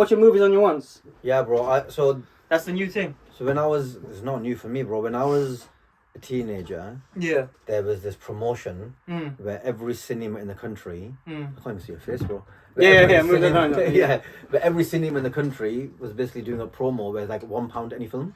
watching movies on your ones? Yeah, bro. That's the new thing. So it's not new for me, bro. When I was a teenager, there was this promotion where every cinema in the country, I can't even see your face, bro. Yeah. But every cinema in the country was basically doing a promo where it's like £1 any film.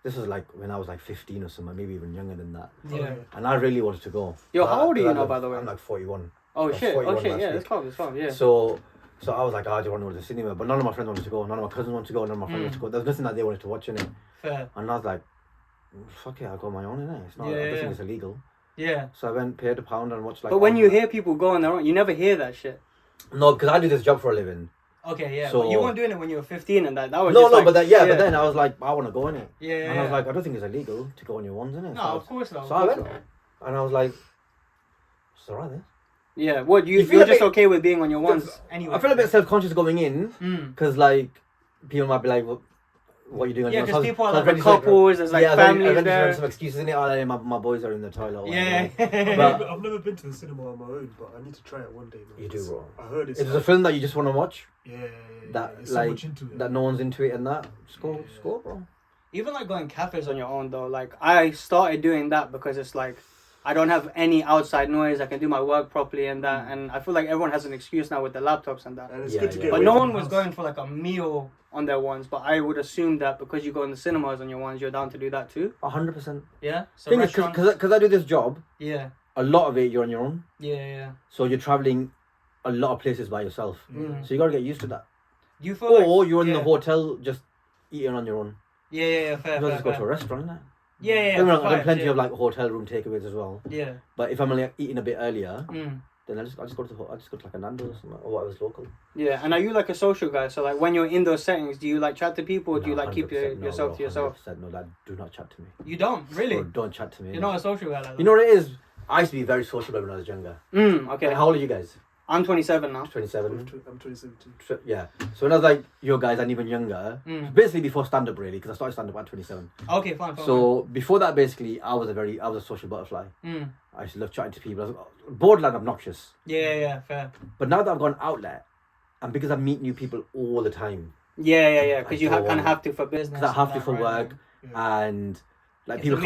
This was like when I was like 15 or something, maybe even younger than that. Yeah. And I really wanted to go. Yo, how old are you now, by the way? I'm like 41. Oh shit! Yeah, it's calm. Yeah. So I was like, I don't want to go to the cinema, but none of my friends wanted to go. None of my cousins wanted to go. None of my friends wanted to go. There's nothing that they wanted to watch in it. Fair. And I was like, fuck it, I'll go on my own in it. It's not. I don't think it's illegal. Yeah. So I went, paid £1 and watched like. But when you hear people go on their own, you never hear that shit. No, because I do this job for a living. Okay, yeah. So, but you weren't doing it when you were 15 and that. That was but then I was like, I want to go in it. Yeah. And I was like, I don't think it's illegal to go on your ones, innit? No, of course not. So I went, and I was like, it's alright then. Yeah, what you're just okay with being on your ones anyway. I feel a bit self-conscious going in because like people might be like, what are you doing on your ones? Yeah, because people are like couples, there's like families there. Some excuses in it. Oh, my boys are in the toilet. Yeah. I've never been to the cinema on my own, but I need to try it one day. Man. You do, bro. I heard it's. If there's a film that you just want to watch, that so much into it. That no one's into it and that, score, bro. Even like going cafes on your own though, like I started doing that because it's like I don't have any outside noise. I can do my work properly and that, and I feel like everyone has an excuse now with the laptops and that. And it's good to get but no one was going for like a meal on their ones. But I would assume that because you go in the cinemas on your ones, you're down to do that too. 100%. Yeah. So thing is, because I do this job. Yeah. A lot of it you're on your own. Yeah. So you're traveling a lot of places by yourself. So you gotta get used to that. You feel you're in the hotel just eating on your own. Yeah. Fair. You just go to a restaurant, innit? Yeah. I've done plenty of like hotel room takeaways as well. Yeah. But if I'm only eating a bit earlier, then I just go to like a Nando's or something, or whatever's local. Yeah, and are you like a social guy? So like when you're in those settings, do you like chat to people, or do you like keep yourself to yourself? No, lad, do not chat to me. You don't really? Don't chat to me. You're not a social guy like that. You know what it is? I used to be very sociable when I was younger. Okay. How old are you guys? I'm 27 now. 27. I'm 27 too. Yeah. So when I was like your guys and even younger, basically before stand up really, because I started stand up at 27. Okay, fine. So before that, basically, I was a social butterfly. I used to love chatting to people. I was borderline obnoxious. Yeah, fair. But now that I've got an outlet, and because I meet new people all the time. Yeah. Because you kind of have to for business. Because I have to for work, and like people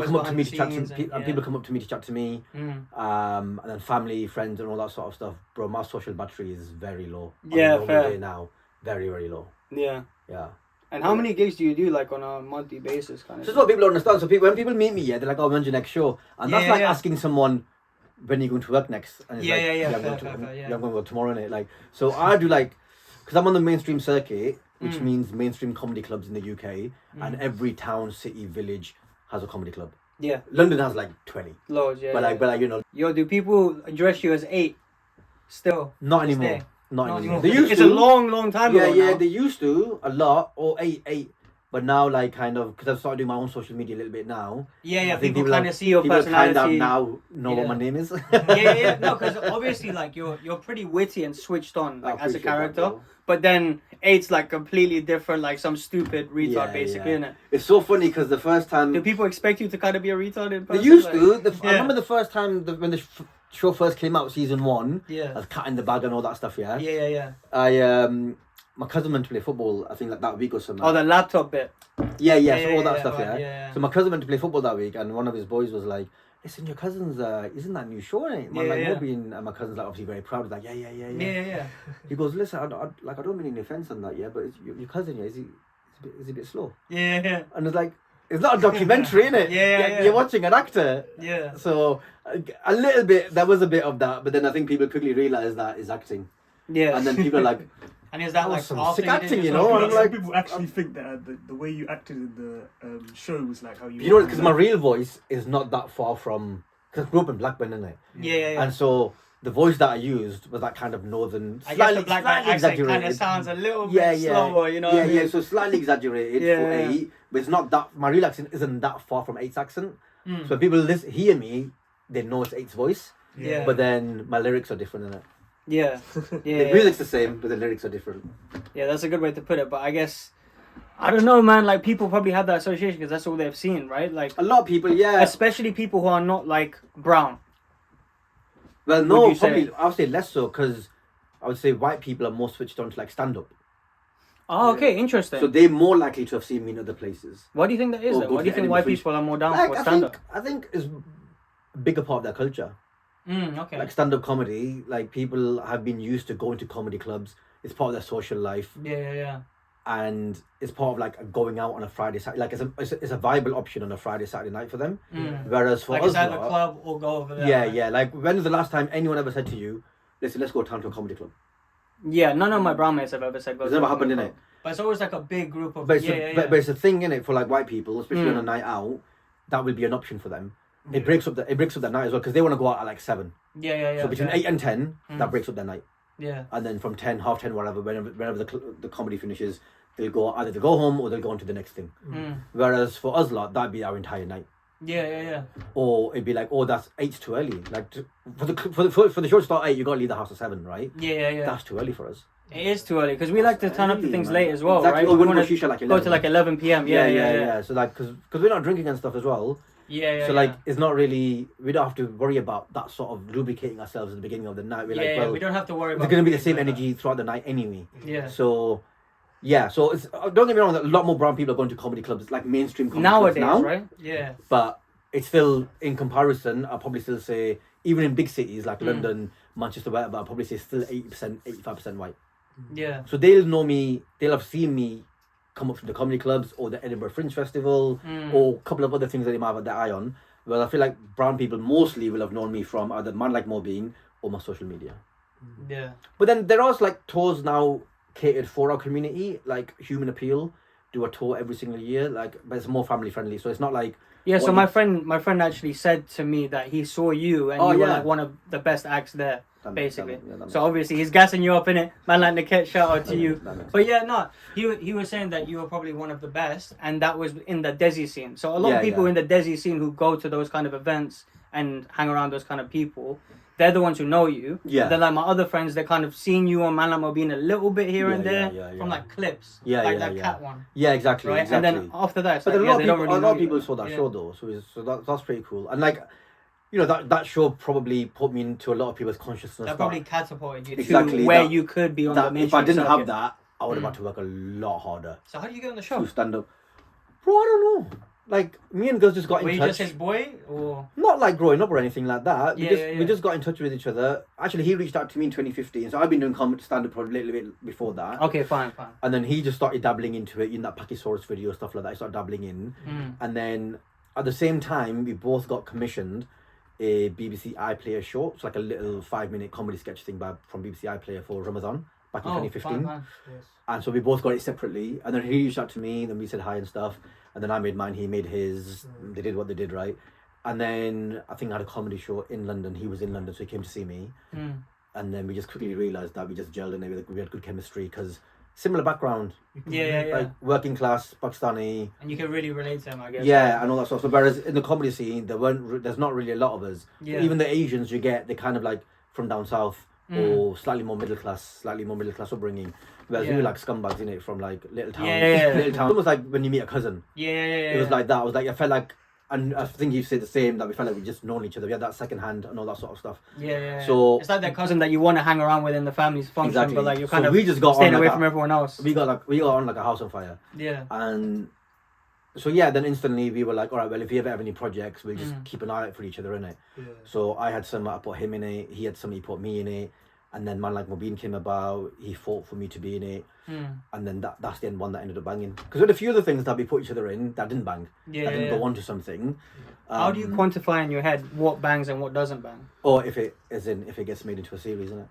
come up to me to chat to me, and people come up to me to chat to me, and then family, friends, and all that sort of stuff. Bro, my social battery is very low. Yeah, fair. Now, very very low. Yeah. Yeah. And how many gigs do you do like on a monthly basis? Kind of. This is what people don't understand. So when people meet me, they're like, "Oh, when's your next show?" And that's like asking someone, "When are you going to work next?" And it's I'm going to go tomorrow night. Like, so I do like, because I'm on the mainstream circuit, which means mainstream comedy clubs in the UK, and every town, city, village has a comedy club. Yeah. London has like 20. Loads, yeah. But like you know. Yo, do people address you as 8? Still. Not anymore. Not anymore. They used to. It's a long time ago. Yeah, they used to a lot, or eight. But now, like, kind of, because I've started doing my own social media a little bit now. Yeah, people kind of see your personality. People kind of now know what my name is. yeah. No, because obviously, like, you're pretty witty and switched on, like, as a character. That, but then 8's, like, completely different, like, some stupid retard, basically, innit? It's so funny, because the first time... Do people expect you to kind of be a retard in person? They used to. I remember the first time when the show first came out, season 1. Yeah. As Cat in the Bag and all that stuff, yeah? Yeah. My cousin went to play football, I think like that week or something. Oh, the laptop bit. Yeah, so all that stuff, yeah. So my cousin went to play football that week, and one of his boys was like, "Listen, your cousin's isn't that new show, ain't it? Man Like Mobeen." And my cousin's like obviously very proud. He's like, yeah. He goes, "Listen, I don't mean any offense on that, yeah, but it's your cousin, yeah, is he a bit slow?" Yeah. And it's like, it's not a documentary, innit? Yeah. You're watching an actor. Yeah. So a little bit, there was a bit of that, but then I think people quickly realised that is acting. Yeah. And then people are like. And is that like some after sick acting, you know? And I'm like, people actually think that the way you acted in the show was like how you. You know, because my real voice is not that far from. Because I grew up in Blackburn, innit? Yeah. And so the voice that I used was that kind of northern, slightly exaggerated. Kind of sounds a little bit slower, you know. Yeah. So slightly exaggerated for 8, but it's not that. My real accent isn't that far from 8's accent. So when people hear me, they know it's 8's voice. Yeah. But then my lyrics are different, innit? Yeah. The music's the same, but the lyrics are different. Yeah, that's a good way to put it. But I guess, I don't know, man. Like, people probably have that association because that's all they've seen, right? Like, a lot of people, yeah. Especially people who are not, like, brown. Well, no, probably, I would say less so, because I would say white people are more switched on to, like, stand-up. Oh, okay, interesting. So they're more likely to have seen me in other places. Why do you think that is? Why do you think white people are more down for stand-up? I think it's a bigger part of their culture. Okay. Like stand-up comedy, like people have been used to going to comedy clubs. It's part of their social life. Yeah. And it's part of like going out on a Friday, Saturday. Like it's a viable option on a Friday, Saturday night for them. Whereas for like us, it's either club or go over there. Yeah, right? yeah. Like when was the last time anyone ever said to you, "Listen, let's go down to a comedy club"? Yeah, none of my brown mates have ever said go. It's never happened, innit? But it's always like a big group of. But it's a thing, innit, for like white people, especially on a night out. That will be an option for them. It breaks up the night as well because they want to go out at like 7. Yeah. So between 8 and 10, that breaks up their night. Yeah. And then from 10, half 10, whatever, whenever the comedy finishes, they'll go either to go home or they'll go on to the next thing. Whereas for us lot, that'd be our entire night. Yeah. Or it'd be like, oh, that's 8's too early. Like for the show to start 8, you gotta leave the house at 7, right? Yeah. That's too early for us. It is too early because we like to turn up to things late as well, exactly. right? Or we want to like 11. go to like 11 p.m. Yeah. So like, because we're not drinking and stuff as well. Yeah. So like, it's not really. We don't have to worry about that sort of lubricating ourselves at the beginning of the night. We're like, well, we don't have to worry about. It's going to be the same energy throughout the night anyway. Yeah. So, yeah. So it's don't get me wrong. A lot more brown people are going to comedy clubs, like mainstream comedy nowadays, clubs now. right? Yeah. But it's still, in comparison, I'll probably still say, even in big cities like London, Manchester, whatever, I'll probably say still 80%, 85% white. Yeah. So they'll know me. They'll have seen me come up from the comedy clubs or the Edinburgh Fringe Festival or a couple of other things that they might have had their eye on. Well, I feel like brown people mostly will have known me from either Man Like Mobeen or my social media. Yeah. But then there are like tours now catered for our community, like Human Appeal do a tour every single year, like, but it's more family friendly. So it's not like so my friend actually said to me that he saw you and you were like one of the best acts there. Basically, so obviously he's gassing you up in it. Man like Niket, shout out to you. But yeah, no, he was saying that you were probably one of the best, and that was in the Desi scene. So a lot of people in the Desi scene who go to those kind of events and hang around those kind of people, they're the ones who know you. Yeah. Then like my other friends, they kind of seen you on Man Like Mobeen a little bit here and there from like clips. Like that cat one. Yeah, exactly. Right, exactly. and then after that, it's but like, a lot of people saw that show though, so that's pretty cool. And like, you know, that show probably put me into a lot of people's consciousness. That probably catapulted you to where you could be on the mainstream. If I didn't have that, I would have had to work a lot harder. So how do you get on the show? To stand up. Bro, I don't know. Like, me and Gus just got in touch. Were you just his boy? Or? Not like growing up or anything like that. We just got in touch with each other. Actually, he reached out to me in 2015. So I've been doing stand-up probably a little bit before that. Okay, fine. And then he just started dabbling into it, in that Pakisaurus video, stuff like that. I started dabbling in. And then at the same time, we both got commissioned a BBC iPlayer show. It's like a little 5-minute comedy sketch thing from BBC iPlayer for Ramadan back in 2015. Yes. And so we both got it separately. And then he reached out to me, then we said hi and stuff. And then I made mine, he made his. They did what they did, right? And then I think I had a comedy show in London. He was in London, so he came to see me. And then we just quickly realised that we just gelled and we had good chemistry because similar background. Like working class, Pakistani. And you can really relate to him, I guess. Yeah, and all that sort of stuff. Whereas in the comedy scene, there's not really a lot of us. Yeah. Even the Asians you get, they're kind of like from down south or slightly more middle class upbringing. Whereas we were like scumbags in it from like little towns. Little towns. Almost like when you meet a cousin. It was like that. I was like, I felt like, and I think you said the same, that we felt like we just known each other. We had that second hand and all that sort of stuff. So it's like that cousin that you want to hang around with in the family's function, but like you're kind of we just got staying away from everyone else. We got on like a house on fire. Yeah. And so then instantly we were like, all right, well, if you ever have any projects, we'll just keep an eye out for each other, innit? Yeah. So I had some, I put him in it. He had some, he put me in it. And then Man Like Mobeen came about. He fought for me to be in it. And then that's the one that ended up banging. Because we had a few other things that we put each other in that didn't bang. That didn't go on to something. How do you quantify in your head what bangs and what doesn't bang? Or if it gets made into a series, isn't it?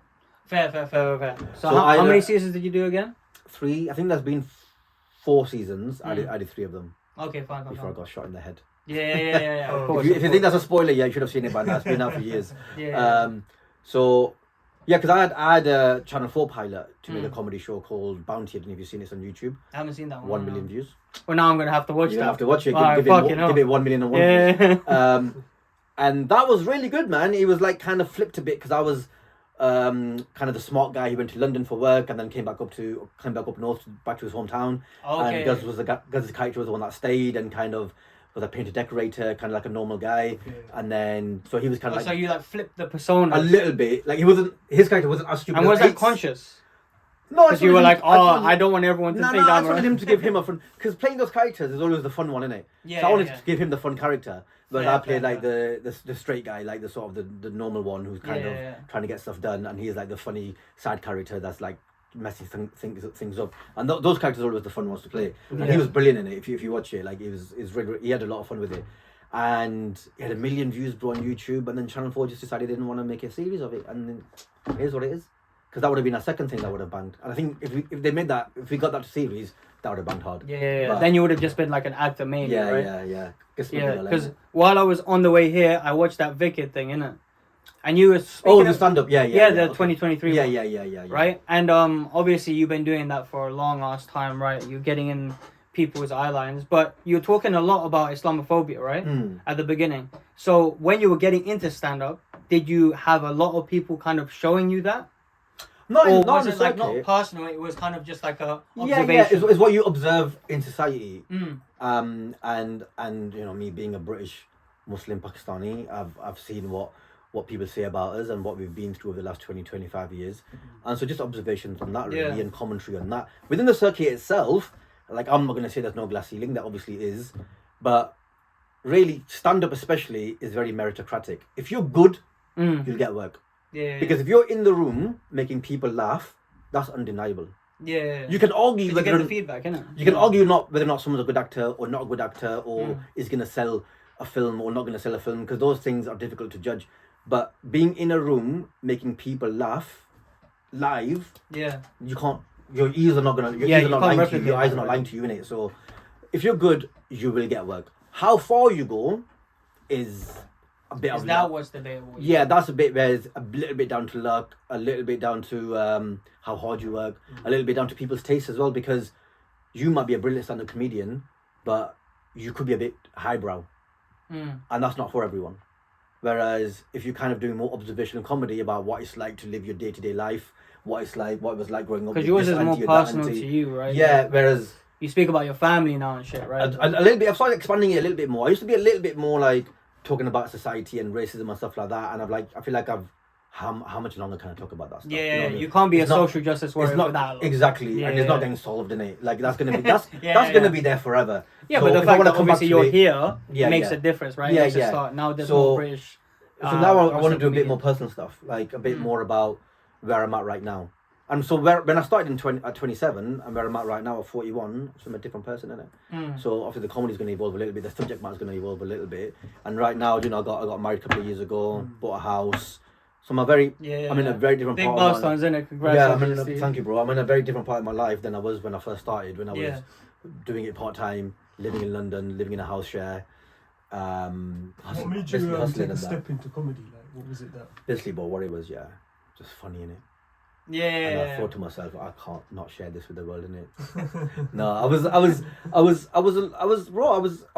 Fair. So how many seasons did you do again? 3. I think there's been 4 seasons. I did 3 of them. Okay, fine. Before I got shot in the head. Yeah. Of course. If you think that's a spoiler, you should have seen it by now. It's been out for years. So, because I had a Channel 4 pilot to make a comedy show called Bounty. I don't know if you've seen it on YouTube. I haven't seen that one. 1 million views. Well, now I'm going to have to watch that. You have to watch it. Give it 1 million and 1 views. And that was really good, man. It was like kind of flipped a bit because I was kind of the smart guy. He went to London for work and then came back up north, back to his hometown. And Guz's character was the one that stayed and kind of was a painter decorator, kind of like a normal guy. And then so he was kind of like. So you like flipped the persona a little bit. Like his character wasn't as stupid. And was that conscious? No, because you were like, I don't want everyone to think I I'm wanted him to give him a fun, because playing those characters is always the fun one, isn't it? Yeah. So I wanted to give him the fun character, but I played like fair. the straight guy, like the sort of the normal one who's kind of trying to get stuff done, and he's like the funny side character that's like messing things up, and those characters are always the fun ones to play. And he was brilliant in it. If you watch it, like he had a lot of fun with it. And he had 1 million views, bro, on YouTube, and then Channel 4 just decided they didn't want to make a series of it, and then here's what it is. Because that would have been a second thing that would have banged. And I think if we got that series, that would have banged hard. Yeah. But then you would have just been like an actor mainly, right? Yeah. Yeah, because while I was on the way here, I watched that Wicked thing, innit? And you were speaking the stand-up, the okay. 2023 Yeah, one. yeah. Right? And obviously you've been doing that for a long ass time, right? You're getting in people's eye lines, but you're talking a lot about Islamophobia, right? At the beginning. So when you were getting into stand-up, did you have a lot of people kind of showing you that? Or was it like not personal? It was kind of just like a observation. Yeah. It's what you observe in society. And you know, me being a British Muslim Pakistani, I've seen what people say about us and what we've been through over the last 20-25 years, and so just observations on that really, and commentary on that within the circuit itself. Like, I'm not going to say there's no glass ceiling. There obviously is, but really, stand up especially is very meritocratic. If you're good, you'll get work. Because if you're in the room making people laugh, that's undeniable. You can argue you get the feedback, innit? You can argue whether or not someone's a good actor or not a good actor, or is going to sell a film or not going to sell a film, because those things are difficult to judge. But being in a room making people laugh live, you can't. Your ears are not gonna. Your ears are not lying to you. Your eyes are not lying to you, innit? So, if you're good, you will get work. How far you go is a bit of luck. What's debatable? Yeah, that's a bit where it's a little bit down to luck, a little bit down to how hard you work, a little bit down to people's taste as well, because you might be a brilliant stand-up comedian, but you could be a bit highbrow, and that's not for everyone. Whereas if you're kind of doing more observational comedy about what it's like to live your day-to-day life, what it was like growing up. Because yours is more personal to you, right? Yeah, whereas you speak about your family now and shit, right? A little bit. I've started expanding it a little bit more. I used to be a little bit more like talking about society and racism and stuff like that, and I feel like how much longer can I talk about that stuff? Yeah, you know what I mean? You can't be a social justice warrior for that long. Exactly, and it's not getting solved in it. Like that's gonna be gonna be there forever. Yeah, so but the fact that obviously you're here makes a difference, right? Now there's more British. So now I want to do a bit more personal stuff, like a bit more about where I'm at right now. And so when I started at 27 and where I'm at right now at 41, so I'm a different person, innit? So obviously the comedy's going to evolve a little bit, the subject matter's going to evolve a little bit. And right now, you know, I got married a couple of years ago, bought a house. So I'm in a very different big part milestones, of my life. Innit? Congrats. Thank you, bro. I'm in a very different part of my life than I was when I first started, when I was doing it part-time, living in London, living in a house share. What made you take a step into comedy? Like, what was it that? Basically, but what it was, just funny, innit? Yeah. And I thought to myself, I can't not share this with the world, innit? No, I'm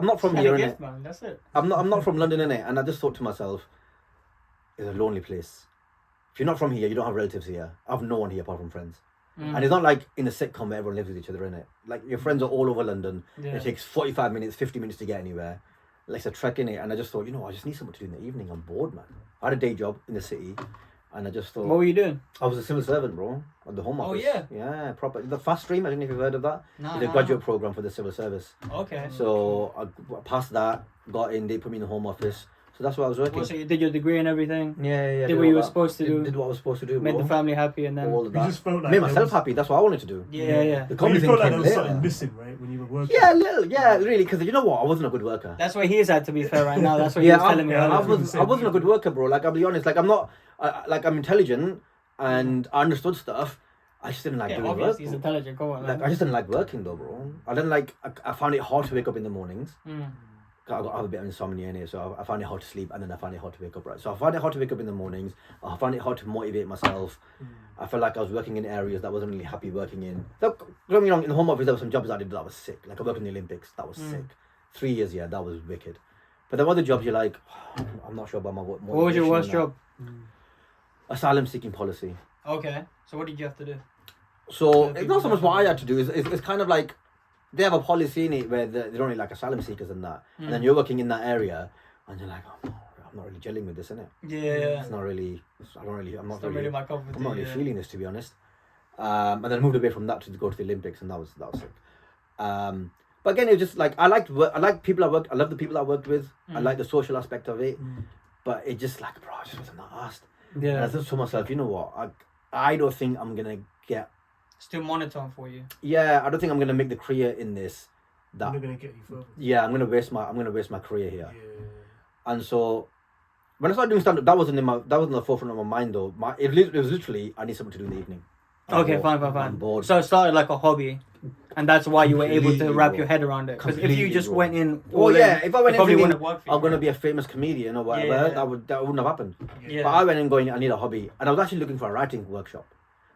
not from here, innit? Man, that's it. I'm not from London, innit? And I just thought to myself, it's a lonely place. If you're not from here, you don't have relatives here. I have no one here apart from friends. And it's not like in a sitcom where everyone lives with each other, innit? Like, your friends are all over London. It takes 45 minutes, 50 minutes to get anywhere. Like, it's a trek, innit? And I just thought, I just need something to do in the evening. I'm bored, man. I had a day job in the city. And I just thought... What were you doing? I was a civil servant, bro. At the Home Office. Oh, yeah? Yeah, proper. The Fast Stream, I don't know if you've heard of that. No, It's a graduate program for the civil service. Okay. So I passed that, got in, they put me in the Home Office. So that's what I was working. So you did your degree and everything? Yeah. Did what you were supposed to do? Did what I was supposed to do, bro. Made the family happy and then... All of that. You just felt like... Made myself happy. That's what I wanted to do. Yeah. The comedy you felt like came there was later. something missing, right? When you were working? Yeah, a little. Yeah, really. Because you know what? I wasn't a good worker. That's where he is at, to be fair, right now. That's what he was telling me. I wasn't a good worker, bro. Like, I'll be honest. Like, I'm not... I'm intelligent and I understood stuff. I just didn't like doing work. Obviously he's intelligent. Come on, man. Like, I just didn't like working, though, bro. I didn't like... I found it hard to wake up in the mornings. I have a bit of insomnia in it, so I find it hard to sleep, and then I find it hard to wake up, right? So I find it hard to wake up in the mornings. I find it hard to motivate myself. I felt like I was working in areas that I wasn't really happy working in. Don't get me wrong, in the Home Office there were some jobs I did that was sick. Like I worked in the Olympics, that was sick. 3 years, that was wicked. But there were other jobs you're like, I'm not sure about my motivation. What was your worst job? Asylum seeking policy. Okay, so what did you have to do? So it's not so much what I had to do. It's kind of like they have a policy in it where they don't really like asylum seekers and that. And then you're working in that area and you're like, I'm not really gelling with this, innit? Yeah. It's not really, I'm not really my cup of tea, feeling this, to be honest. And then I moved away from that to go to the Olympics, and that was sick. But again, it was just like I like people I worked. I love the people I worked with. I like the social aspect of it. But it just like, bro, I just wasn't asked. Yeah. And I just told myself, you know what? I don't think I'm gonna get. Still monotone for you. Yeah, I don't think I'm gonna make the career in this. That I'm gonna get you further. Yeah, I'm gonna waste my career here. Yeah. And so when I started doing stand up, that wasn't in the forefront of my mind though. It was literally I need something to do in the evening. Okay, fine. I'm bored. So it started like a hobby, and that's why you were able to wrap your head around it. Because if you just went in, if I went in probably wouldn't work for you. I'm gonna be a famous comedian or whatever. That wouldn't have happened. Yeah. But I went in going, I need a hobby, and I was actually looking for a writing workshop.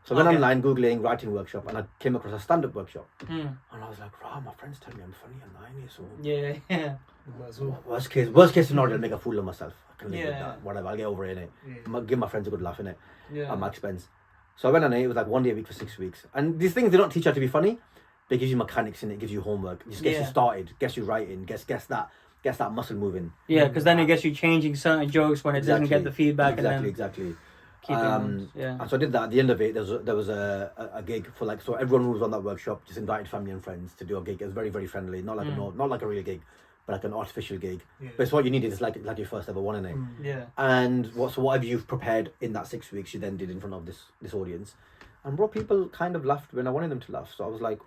So I went online googling writing workshop, and I came across a stand-up workshop, and I was like, "Wow, my friends tell me I'm funny and I so yeah. Worst case scenario, I'll make a fool of myself. I can live with that. Whatever, I'll get over it. Give my friends a good laugh in it at my expense." So I went on it. It was like 1 day a week for 6 weeks. And these things, they don't teach you how to be funny. They give you mechanics in it, gives you homework. It just gets you started, gets you writing, gets that muscle moving. Yeah, because then it gets you changing certain jokes when it doesn't get the feedback. Exactly. And so I did that. At the end of it, there was a gig for like, so everyone who was on that workshop just invited family and friends to do a gig. It was very, very friendly. Not like a real gig, but like an artificial gig. Yeah. But it's what you needed. It's like your first ever one, in it. Yeah. And whatever you've prepared in that 6 weeks, you then did in front of this audience. And bro, people kind of laughed when I wanted them to laugh. So I was like,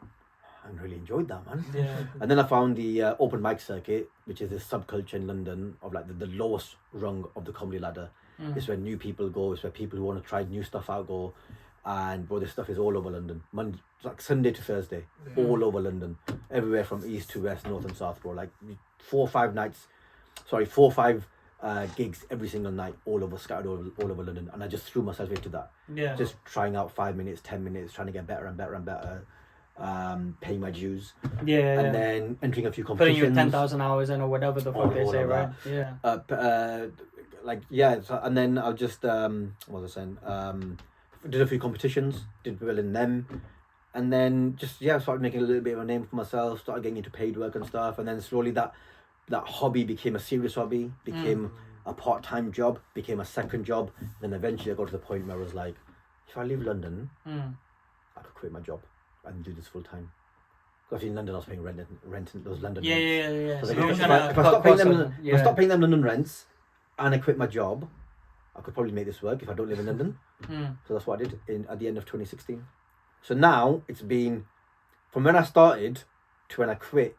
I really enjoyed that, man. Yeah. And then I found the open mic circuit, which is this subculture in London of like the lowest rung of the comedy ladder. It's where new people go. It's where people who want to try new stuff out go. And bro, this stuff is all over London. Like Sunday to Thursday, all over London, everywhere from east to west, north and south, bro. Like 4 or 5 gigs every single night, scattered all over London. And I just threw myself into that. Yeah. Just trying out 5 minutes, 10 minutes, trying to get better and better and better. Paying my dues. Yeah. And then entering a few competitions. Putting your 10,000 hours in or whatever the fuck they say, right? Yeah. And then I just what was I saying? Did a few competitions, did well in them, and then just started making a little bit of a name for myself. Started getting into paid work and stuff, and then slowly that hobby became a serious hobby, became a part-time job, became a second job. Then eventually I got to the point where I was like, if I leave London, I could quit my job and do this full time. Because in London I was paying rent in those London rents. Yeah. So if I stop paying them London rents and I quit my job, I could probably make this work if I don't live in London. So that's what I did at the end of 2016. So now it's been from when I started to when I quit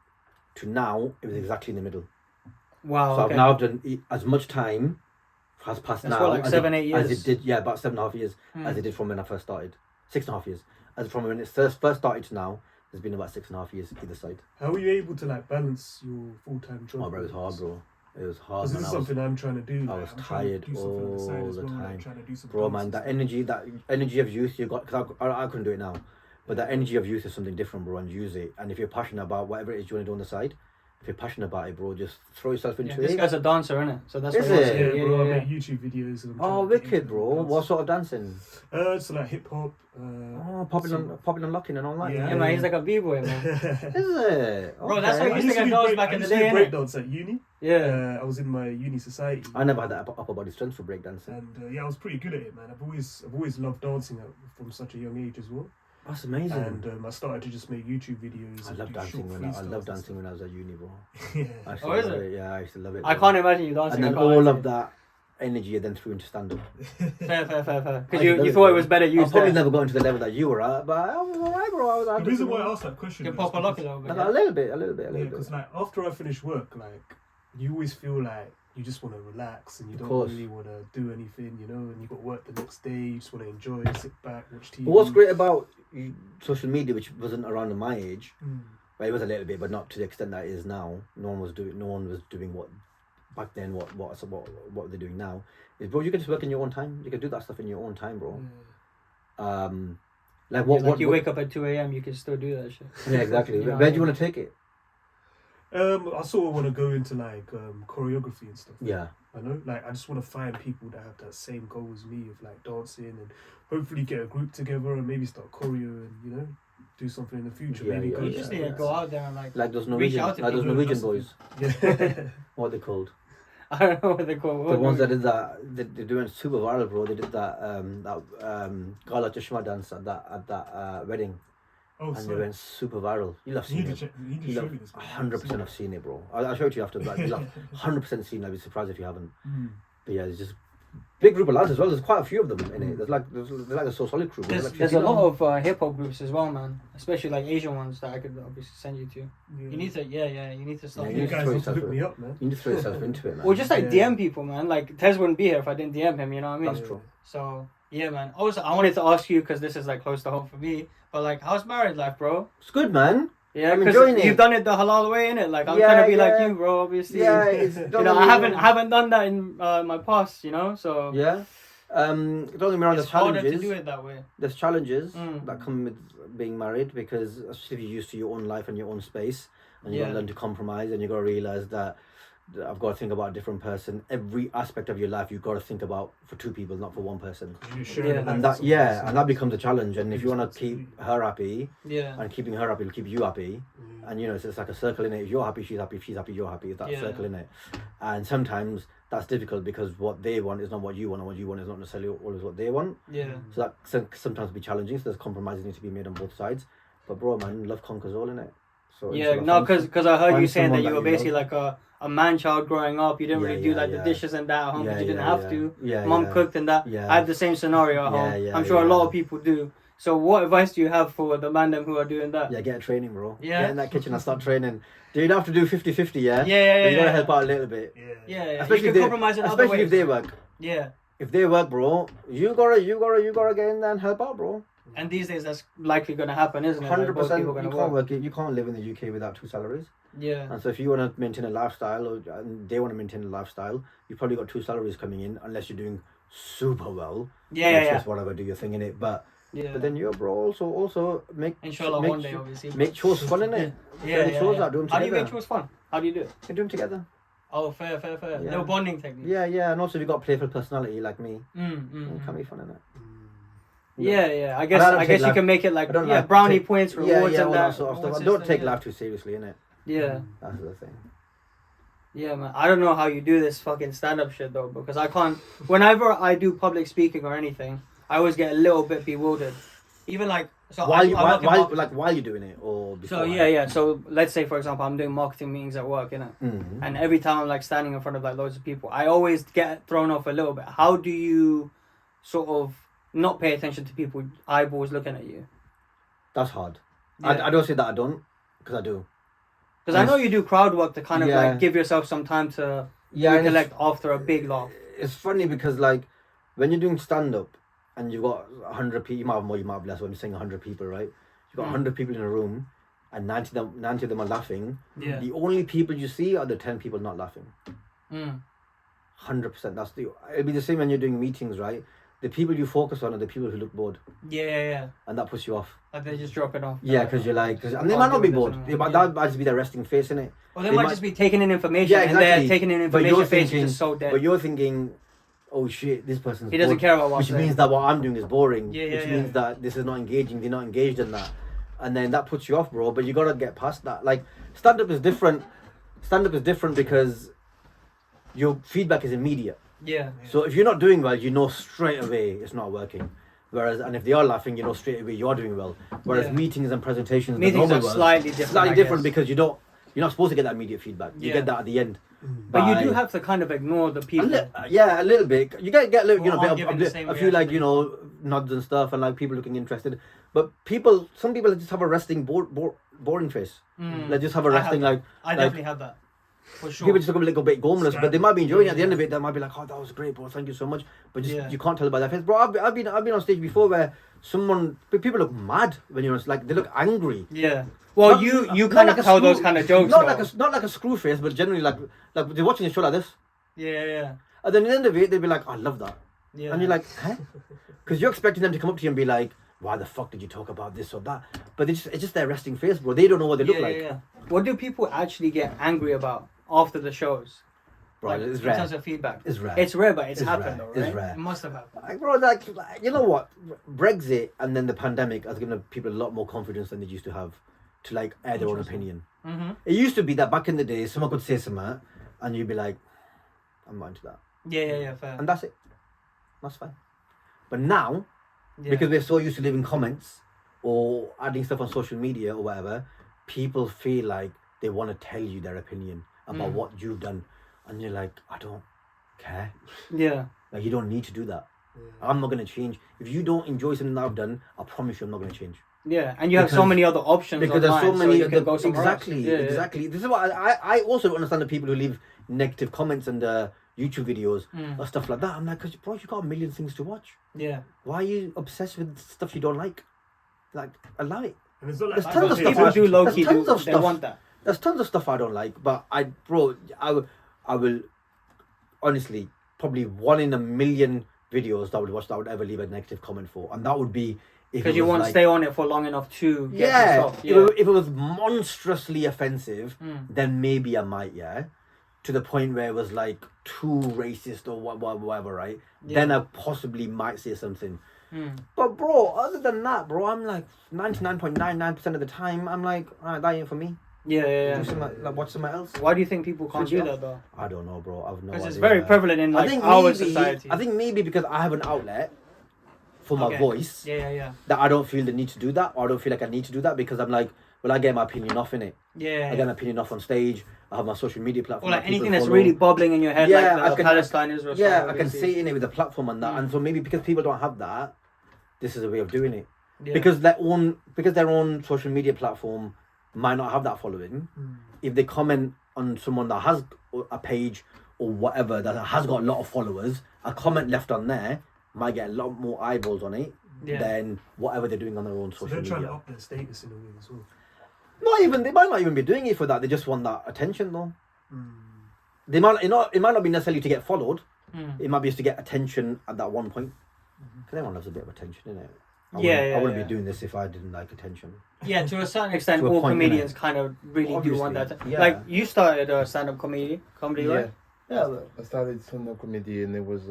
to now, it was exactly in the middle. Wow. So I've now done as much time has passed that's now. What, like 7-8 years? As it did, about 7.5 years, as it did from when I first started. 6.5 years. As from when it first started to now, there's been about 6.5 years either side. How were you able to like balance your full-time job? Oh, bro, it was hard, bro. It was hard. This is something I'm trying to do. I was tired all the time. Like, bro, man, that energy of youth you got, because I couldn't do it now, but that energy of youth is something different, bro, and use it. And if you're passionate about whatever it is you want to do on the side, if you're passionate about it, bro, just throw yourself into it. This guy's a dancer, isn't it? So that's what it? Yeah, bro, I make YouTube videos. And wicked, bro. What sort of dancing? It's like hip hop. Popping and locking and all that. Yeah, man, he's like a b-boy, man. Is it? Bro, that's how I used to get girls back in the day. I used to breakdance at uni. Yeah. I was in my uni society. I never had that upper body strength for breakdancing. And I was pretty good at it, man. I've always loved dancing from such a young age as well. That's amazing. And I started to just make YouTube videos. I love dancing when I was at uni, bro. Yeah. Is it? Yeah, I used to love it. I can't imagine you dancing. And then all of that energy I then threw into stand-up. Fair. Because you thought it was better used. I probably never got into the level that you were at, but I was alright, bro. The reason why I asked that question is pop a lock a little bit. A little bit. Yeah, because like after I finish work, like you always feel like you just want to relax and you don't really want to do anything, you know, and you got work the next day, you just want to enjoy, sit back, watch TV. But what's great about social media, which wasn't around in my age, but it was a little bit, but not to the extent that it is now. No one was doing what back then, what they're doing now, is, bro, you can just work in your own time. You can do that stuff in your own time, bro. You wake up at 2 a.m, you can still do that shit. Yeah, exactly. Where do you want to take it? I sort of want to go into like choreography and stuff. Yeah. I know, like I just want to find people that have that same goal as me of like dancing, and hopefully get a group together and maybe start choreo and, you know, do something in the future. You just need to go out there and like those Norwegian boys. Yeah. What are they called? I don't know what they call the ones that did that. They're doing super viral, bro. They did that Gala Chashma dance at that wedding. Oh, and they went super viral. You'll have seen it. You'll have 100% have seen it, bro. I'll show it to you after. But you'll have 100% seen it. I'd be surprised if you haven't. But yeah, it's just big group of lads as well. There's quite a few of them in it. There's like a So Solid crew. There's a lot of hip hop groups as well, man. Especially like Asian ones that I could obviously send you to. Yeah. You need to, you need to start. You guys need to hook me up, man. You need to throw yourself into it, man. Or just like DM people, man. Like Tez wouldn't be here if I didn't DM him. You know what I mean? That's true. So yeah, man. Also, I wanted to ask you because this is like close to home for me. But like, how's marriage life, bro? It's good, man. Yeah, because you've done it the halal way, innit? Like I'm trying to be like you, bro. Obviously, yeah. It's you know, I haven't done that in my past, you know. So yeah. Don't get me wrong. There's challenges. Harder to do it that way. There's challenges that come with being married because especially if you're used to your own life and your own space, and you got to learn to compromise, and you got to realize that I've got to think about a different person. Every aspect of your life you've got to think about for two people, not for one person. And that becomes a challenge. And if you want to keep her happy, and keeping her happy will keep you happy. And you know, it's like a circle in it. If you're happy, she's happy. If she's happy, you're happy. It's that circle in it. And sometimes that's difficult because what they want is not what you want, and what you want is not necessarily always what they want. So that sometimes be challenging. So there's compromises need to be made on both sides. But bro, man, love conquers all in it. So because I heard you saying that you were basically like a man-child growing up. You didn't really do like the dishes and that at home because you didn't have to. Mom cooked and that. I had the same scenario at home. I'm sure a lot of people do. So what advice do you have for the man them who are doing that? Yeah, get a training, bro. Get in that kitchen and start training. You don't have to do 50-50, yeah? Yeah. You gotta help out a little bit. Yeah. Especially if they work. Yeah. If they work, bro, you gotta get in there and help out, bro. And these days that's likely gonna happen, isn't it? 100%. You can't work. You can't live in the UK without 2 salaries. Yeah. And so if you want to maintain a lifestyle, and they want to maintain a lifestyle, you've probably got 2 salaries coming in, unless you're doing super well. Just whatever, do your thing in it. But then you, bro, also make inshallah one day, obviously. Make chores fun in it. Chores out, do them together. How do you make chores fun? How do you do it? You do them together. Oh, fair. No bonding technique. Yeah. And also if you've got playful personality like me, it can be fun in it. Yeah. I guess you can make it like brownie points, rewards, and that sort of stuff. Don't take life too seriously, innit? Yeah. That's the thing. Yeah, man. I don't know how you do this fucking stand-up shit though, because I can't. Whenever I do public speaking or anything, I always get a little bit bewildered. Even like while you're doing it or before. So So let's say for example I'm doing marketing meetings at work, and every time I'm like standing in front of like loads of people, I always get thrown off a little bit. How do you sort of not pay attention to people eyeballs looking at you? That's hard. I don't say that I don't, because I do. Because I know you do crowd work to kind of like give yourself some time to recollect after a big laugh. It's funny because like when you're doing stand up and you've got 100 people, you might have more, you might have less. When you're saying 100 people, right? You've got 100 people in a room and 90 of them are laughing. Yeah. The only people you see are the 10 people not laughing. 100%. It'll be the same when you're doing meetings, right? The people you focus on are the people who look bored. Yeah. And that puts you off. Like they just drop it off. Yeah, because you're like, and they might not be bored. That might just be their resting face, innit? Or they might just be taking in information. Yeah, exactly. And they're taking in information face is just so dead. But you're thinking, oh shit, this person's He doesn't care about what which means that what I'm doing is boring. Which means that this is not engaging. They're not engaged in that. And then that puts you off, bro. But you got to get past that. Like, stand-up is different. Stand-up is different because your feedback is immediate. Yeah. So if you're not doing well, you know straight away it's not working. And if they are laughing, you know straight away you are doing well. Whereas meetings and presentations are slightly different. Because you're not supposed to get that immediate feedback. You get that at the end. But you do have to kind of ignore the people. A little bit. You get a little, a few like nods and stuff, and like people looking interested. But some people just have a resting boring face. They just have a resting I definitely have that. For sure. People just look a little bit gormless, but they might be enjoying it. At the end of it, they might be like, "Oh, that was great, bro. Thank you so much." But you can't tell by their face, bro. I've been on stage before where people look mad when you're like they look angry. Yeah. Well, you kind of tell those kind of jokes. Not like a screw face, but generally like they're watching a show like this. Yeah. And then at the end of it, they'll be like, "I love that." Yeah. And you're like, "Huh?" Because you're expecting them to come up to you and be like, "Why the fuck did you talk about this or that?" But it's just their resting face, bro. They don't know what they look like. Yeah. What do people actually get angry about after the shows? Bro, it's rare. In terms of feedback. It's rare. It's rare, but it's happened though, right? It's rare. It must have happened. Like, bro, like, you know what? Brexit and then the pandemic has given people a lot more confidence than they used to have to like air their own opinion. It used to be that back in the day, someone could say something and you'd be like, I'm not into that. Yeah, fair. And that's it. That's fine. But now, because we're so used to leaving comments or adding stuff on social media or whatever, people feel like they want to tell you their opinion about what you've done. And you're like, I don't care. Yeah. Like, you don't need to do that. I'm not going to change. If you don't enjoy something that I've done, I promise you I'm not going to change. Yeah, and you have so many other options. Because there's so many other... Exactly. Exactly. This is what I also don't understand the people who leave negative comments under YouTube videos or stuff like that. I'm like, because, bro, you got a million things to watch. Yeah. Why are you obsessed with stuff you don't like? Like, allow it. And it's not there's tons of stuff people do low key. They want that. There's tons of stuff I don't like, but I will honestly, probably 1 in a million videos that I would watch that I would ever leave a negative comment for, and that would be because you won't stay on it for long enough to get yourself. If it was monstrously offensive, then maybe I might, to the point where it was like too racist or whatever, right? Then I possibly might say something. But bro, other than that, bro, I'm like 99.99% of the time, I'm like, alright, that ain't for me. Yeah. Watch somewhere else. Why do you think people can't do that though? I don't know, bro. I've no idea. Because it's very prevalent in our society. I think maybe because I have an outlet for my voice. Yeah. That I don't feel the need to do that, or I don't feel like I need to do that because I'm like, well, I get my opinion off in it. I get my opinion off on stage. I have my social media platform. Or like anything that's really bubbling in your head, like the Palestine, Israel. I can say it in it with a platform and that, and so maybe because people don't have that, this is a way of doing it. Because their own social media platform might not have that following. If they comment on someone that has a page or whatever that has got a lot of followers, a comment left on there might get a lot more eyeballs on it than whatever they're doing on their own social media. They're trying to up their status in a way as well. They might not even be doing it for that. They just want that attention though. It might not be necessarily to get followed. It might be just to get attention at that one point. Because everyone loves a bit of attention, innit? I wouldn't be doing this if I didn't like attention. Yeah, to a certain extent, all comedians kind of really do want that. Like, you started a stand-up comedy, right? Yeah, I started stand-up comedy and it was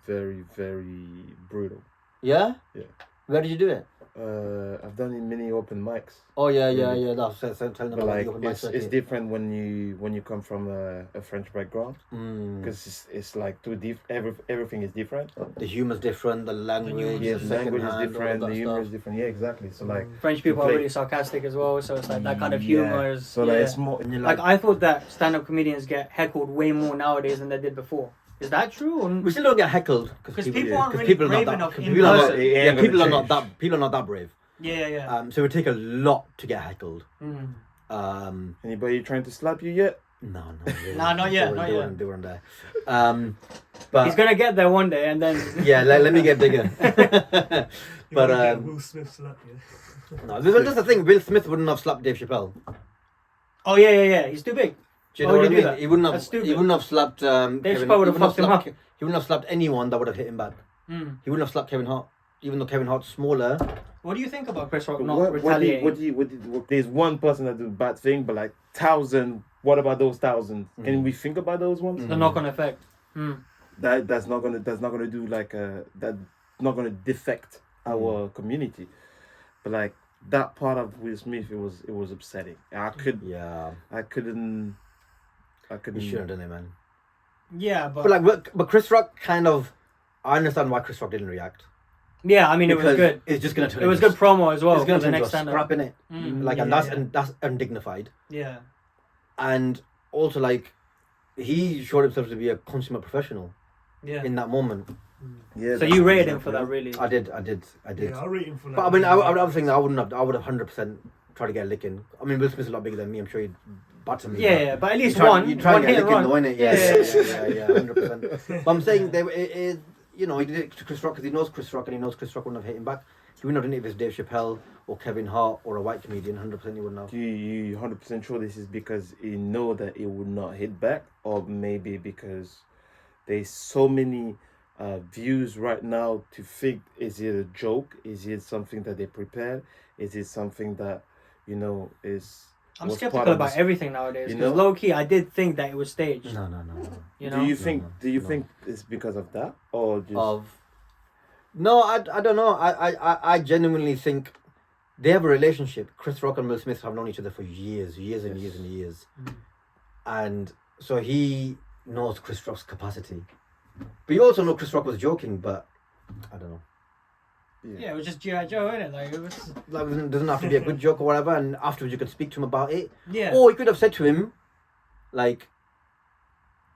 very, very brutal. Yeah? Yeah. Where did you do it? I've done in many open mics. Oh yeah. That's telling them about like, the open mics. It's different when you come from a French background because it's like too deep. Everything is different. The humor's different. The language, the language is different. The humor is different. Yeah, exactly. So like French people are really sarcastic as well. So it's like that kind of humor is. So like it's more. Like I thought that stand-up comedians get heckled way more nowadays than they did before. Is that true? We still don't get heckled because people aren't really brave enough in person. People are not that brave. Yeah. So it would take a lot to get heckled. Anybody trying to slap you yet? No. Not yet. They weren't there. But he's gonna get there one day, and then let me get bigger. But Will Smith slap you. No, that's the thing. Will Smith wouldn't have slapped Dave Chappelle. Oh yeah. He's too big. Do you know what I mean? He wouldn't have slapped Dave Chappelle would have fucked him up. He wouldn't have slapped anyone that would have hit him back. He wouldn't have slapped Kevin Hart, even though Kevin Hart's smaller. What do you think about Chris Rock not retaliating? There's one person that did a bad thing, but like 1,000. What about those 1,000? Can we think about those ones? The knock-on effect. That's not gonna do like that's not gonna defect our community, but like that part of Will Smith, it was upsetting. I couldn't. You should have done it, man. Yeah, but Chris Rock kind of. I understand why Chris Rock didn't react. Yeah, I mean it was good. It's just gonna turn. It was good promo as well. It's gonna for turn the into next a scrap in it, and that's undignified. Yeah. And also, like, he showed himself to be a consummate professional. Yeah. In that moment. Yeah. So you rated him for that, really? I did. Yeah, I rate him for that. But I mean, I would think I would have 100% tried to get a lick in. I mean, Will Smith's a lot bigger than me. I'm sure he'd batter me. Yeah, but at least one. You try to get a lick in, though, innit? Yeah, 100%. But I'm saying he did it to Chris Rock because he knows Chris Rock and he knows Chris Rock wouldn't have hit him back. He wouldn't have done it if it's Dave Chappelle or Kevin Hart or a white comedian. 100% he wouldn't have. You 100% sure this is because he know that it would not hit back, or maybe because there's so many views right now to think, is it a joke? Is it something that they prepared? Is it something that is? I'm skeptical about everything nowadays. Because low key, I did think that it was staged. No. Do you think it's because of that, or just No, I don't know. I genuinely think they have a relationship. Chris Rock and Will Smith have known each other for years and years. And so he knows Chris Rock's capacity. But you also know Chris Rock was joking, but I don't know. Yeah, it was just G.I. Joe, innit? Like, it was... Like, it doesn't have to be a good joke or whatever, and afterwards you could speak to him about it. Yeah. Or you could have said to him, like,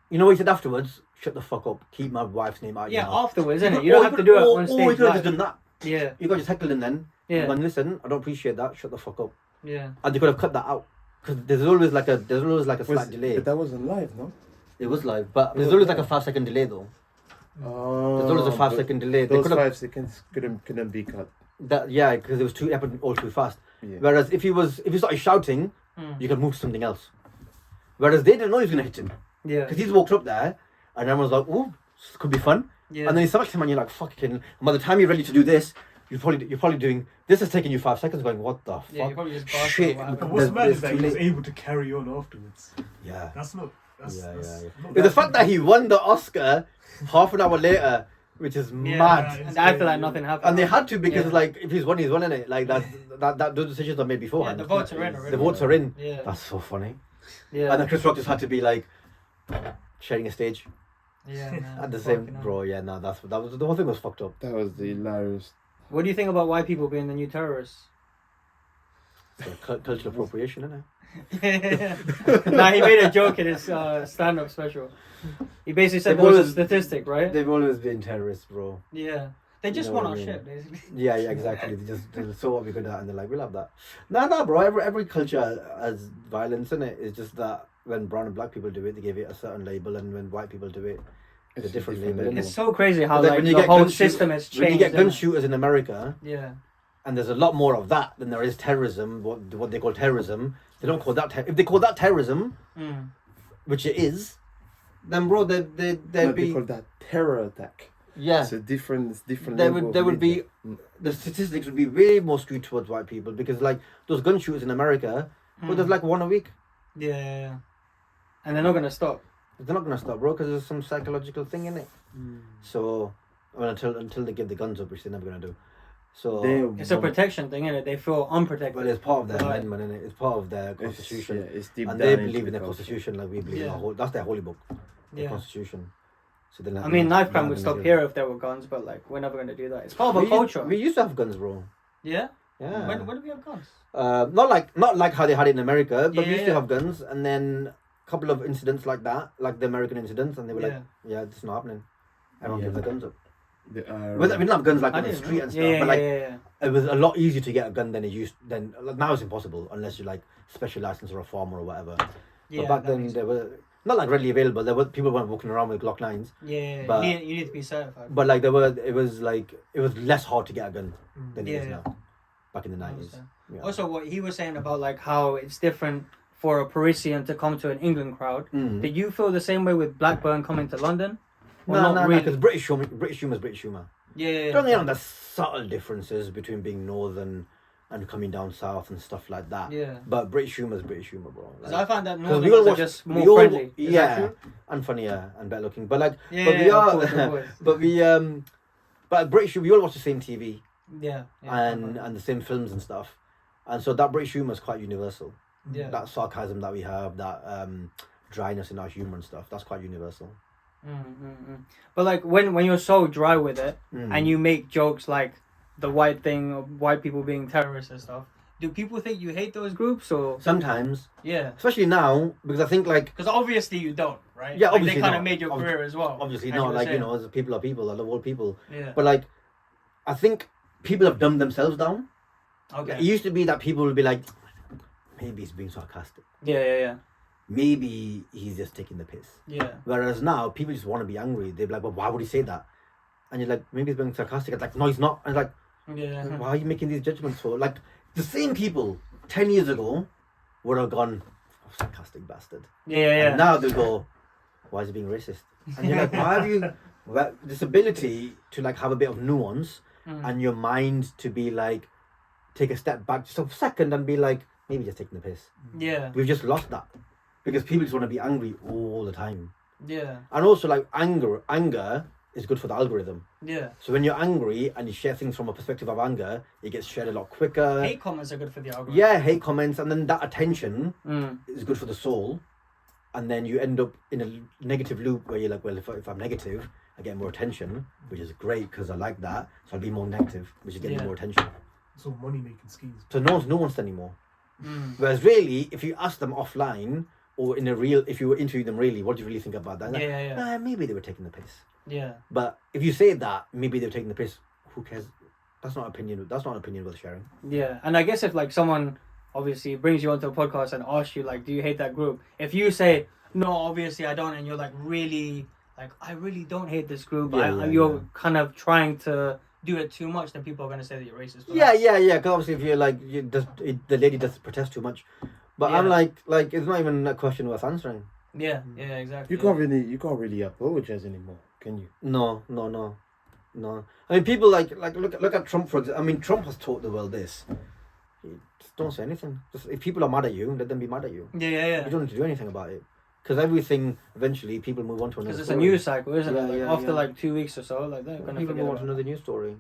you know what he said afterwards? Shut the fuck up. Keep my wife's name out of your mouth. Afterwards, innit? You don't have to do it on stage. Or you could have just done that. Yeah. You could have just heckled him then. Yeah. And listen, I don't appreciate that. Shut the fuck up. Yeah. And you could have cut that out. Because there's always like a slight delay. But that wasn't live, no? It was live, but there's always like a 5-second delay though. There's always a 5-second delay. Those 5 seconds couldn't be cut. Because it was happened all too fast. Yeah. Whereas if he started shouting, you could move to something else. Whereas they didn't know he was gonna hit him. Yeah. Because he's walked up there, and everyone's like, "Ooh, this could be fun." Yeah. And then he smashed him, and you're like, "Fucking!" And by the time you're ready to do this, you're probably doing this. Is taking you 5 seconds. Going, what the fuck? Yeah, you probably just shit. But what's mad is that he was able to carry on afterwards. Yeah. That's not. That's not The fact that he won the Oscar half an hour later, which is mad. And I feel like nothing happened. And they had to because like if he's won it. Like that those decisions are made beforehand. Yeah, the votes are in already. The votes are in. Yeah. That's so funny. Yeah. And then Chris Rock just had to be like sharing a stage. Yeah. Man, At the same, bro. Yeah, no, that was the whole thing was fucked up. That was the hilarious. What do you think about white people being the new terrorists? Cultural appropriation, isn't it? Nah, he made a joke in his stand-up special. He basically said there was a statistic, right? They've always been terrorists, bro. Yeah. They just You know want what our I mean? shit, basically. Yeah, exactly. They saw what we could do, and they're like, we'll have that. No, bro. Every culture has violence in it. It's just that when brown and black people do it, they give it a certain label, and when white people do it, it's a different label. It's so crazy how Like, like when you the get whole gun system has changed. When you get gun innit? shooters in America, Yeah. and there's a lot more of that than there is terrorism. What they call terrorism, they don't call that. If they call that terrorism, which it is, then bro, they call that terror attack. Yeah, it's a different. There would be the statistics would be way more skewed towards white people because like those gun shooters in America, well, there's like one a week. Yeah. And they're not gonna stop. They're not gonna stop, bro, because there's some psychological thing in it. So, well, until they give the guns up, which they're never gonna do. So it's a protection thing, isn't it? They feel unprotected. Well, it's part of their amendment, isn't it? It's part of their constitution. It's deep and down they into believe in the their culture. constitution like we believe in our that's their holy book, the constitution. So I mean, knife crime would stop here if there were guns, but like we're never gonna do that. It's part of our culture. We used to have guns, bro. Yeah. Yeah. When did we have guns? Not like how they had it in America, but we used to Yeah. have guns, and then a couple of incidents like that, like the American incidents, and they were like, "Yeah, it's not happening." Everyone gives their guns up. We didn't have guns like on the street and stuff, but like it was a lot easier to get a gun than it used. Then like, now it's impossible unless you're like special license or a farmer or whatever. Yeah, but back then they were not like readily available. There were people weren't walking around with Glock 9s. Yeah, but you need to be certified. But like it was less hard to get a gun than it is now. Back in the 90s. Yeah. Also, what he was saying about like how it's different for a Parisian to come to an England crowd. Did you feel the same way with Blackburn coming to London? No, because British humour is British humour. Yeah. Don't get on the subtle differences between being northern and coming down south and stuff like that. Yeah. But British humour is British humour, bro. Because I find that northerners are just more friendly. And funnier and better looking. But like, but British, we all watch the same TV. Yeah. And the same films and stuff, and so that British humour is quite universal. Yeah. That sarcasm that we have, that dryness in our humour and stuff, that's quite universal. But like when you're so dry with it and you make jokes like the white thing of white people being terrorists and stuff, do people think you hate those groups or sometimes? Yeah, especially now because I think like because obviously you don't, right? Yeah, like, obviously they kind of made your career as well. Obviously not, like saying. You know, as people are people, I love all people. Yeah, but like I think people have dumbed themselves down. Okay, it used to be that people would be like, maybe he's being sarcastic. Yeah. Maybe he's just taking the piss. Yeah. Whereas now people just want to be angry. They're like, well, why would he say that? And you're like, maybe he's being sarcastic. It's like, no, he's not. And it's like, why are you making these judgments for? Like, the same people 10 years ago would have gone, oh, sarcastic bastard. Yeah. And now they go, why is he being racist? And you're like, why have you this ability to like have a bit of nuance and your mind to be like, take a step back just a second and be like, maybe just taking the piss. Yeah. We've just lost that. Because people just want to be angry all the time. Yeah. And also like anger is good for the algorithm. Yeah. So when you're angry and you share things from a perspective of anger, it gets shared a lot quicker. Hate comments are good for the algorithm. Yeah, hate comments, and then that attention is good for the soul. and then you end up in a negative loop where you're like, well, if I'm negative, I get more attention, which is great because I like that, so I'll be more negative, which is getting more attention. It's all money making schemes. So no one's anymore. Whereas really, if you ask them offline or if you were interviewing them really, what do you really think about that? Like, maybe they were taking the piss. Yeah. But if you say that, maybe they're taking the piss, who cares? That's not opinion worth sharing. Yeah, and I guess if like someone obviously brings you onto a podcast and asks you like, do you hate that group? If you say no, obviously I don't, and you're like really like I really don't hate this group, you're kind of trying to do it too much, then people are gonna say that you're racist. Yeah. Because obviously if you're like the lady does protest too much, but I'm like it's not even a question worth answering. Yeah, exactly. You can't really apologize anymore, can you? No. I mean, people like look at Trump for example. I mean, Trump has taught the world this. Just don't say anything. Just if people are mad at you, let them be mad at you. Yeah. You don't need to do anything about it. Because everything, eventually, people move on to another story. Because it's a news cycle, isn't it? Like after like 2 weeks or so, like they're going to people move on to another news story.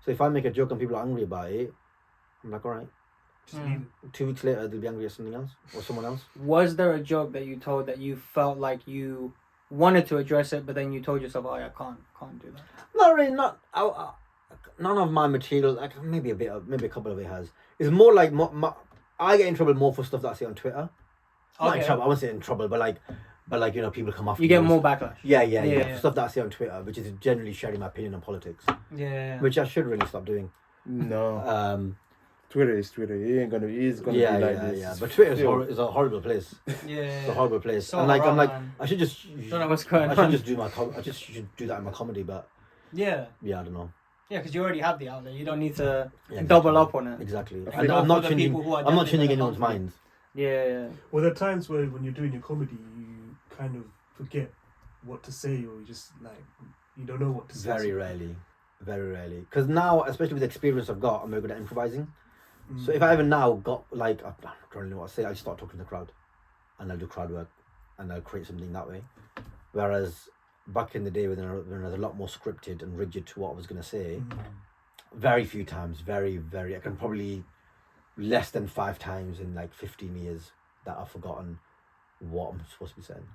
So if I make a joke and people are angry about it, I'm like, all right. Just leave it. 2 weeks later, they'll be angry at something else or someone else. Was there a joke that you told that you felt like you wanted to address it, but then you told yourself, oh, I can't do that? Not really. None of my material, like maybe a couple of it has. It's more like I get in trouble more for stuff that I say on Twitter. Not in trouble. I won't say in trouble, but like people come after you. Get more backlash. Yeah. Stuff that I say on Twitter, which is generally sharing my opinion on politics. Yeah. Which I should really stop doing. No. Twitter is Twitter. It's gonna be like this. Yeah. But Twitter is a horrible place. Yeah. It's a horrible place. So and like I'm like man. I should just don't know what's going on. I should do that in my comedy, but yeah, I don't know. Yeah, because you already have the outlet. You don't need to double up on it. Exactly. And I'm not changing anyone's minds. Yeah. Well, there are times where when you're doing your comedy, you kind of forget what to say, or you just like you don't know what to say. Very rarely. Because now, especially with the experience I've got, I'm very good at improvising. So if I ever now got like I don't really know what to say, I just start talking to the crowd, and I'll do crowd work, and I'll create something that way. Whereas back in the day when I was a lot more scripted and rigid to what I was going to say, very few times, very I can probably less than 5 times in like 15 years that I've forgotten what I'm supposed to be saying.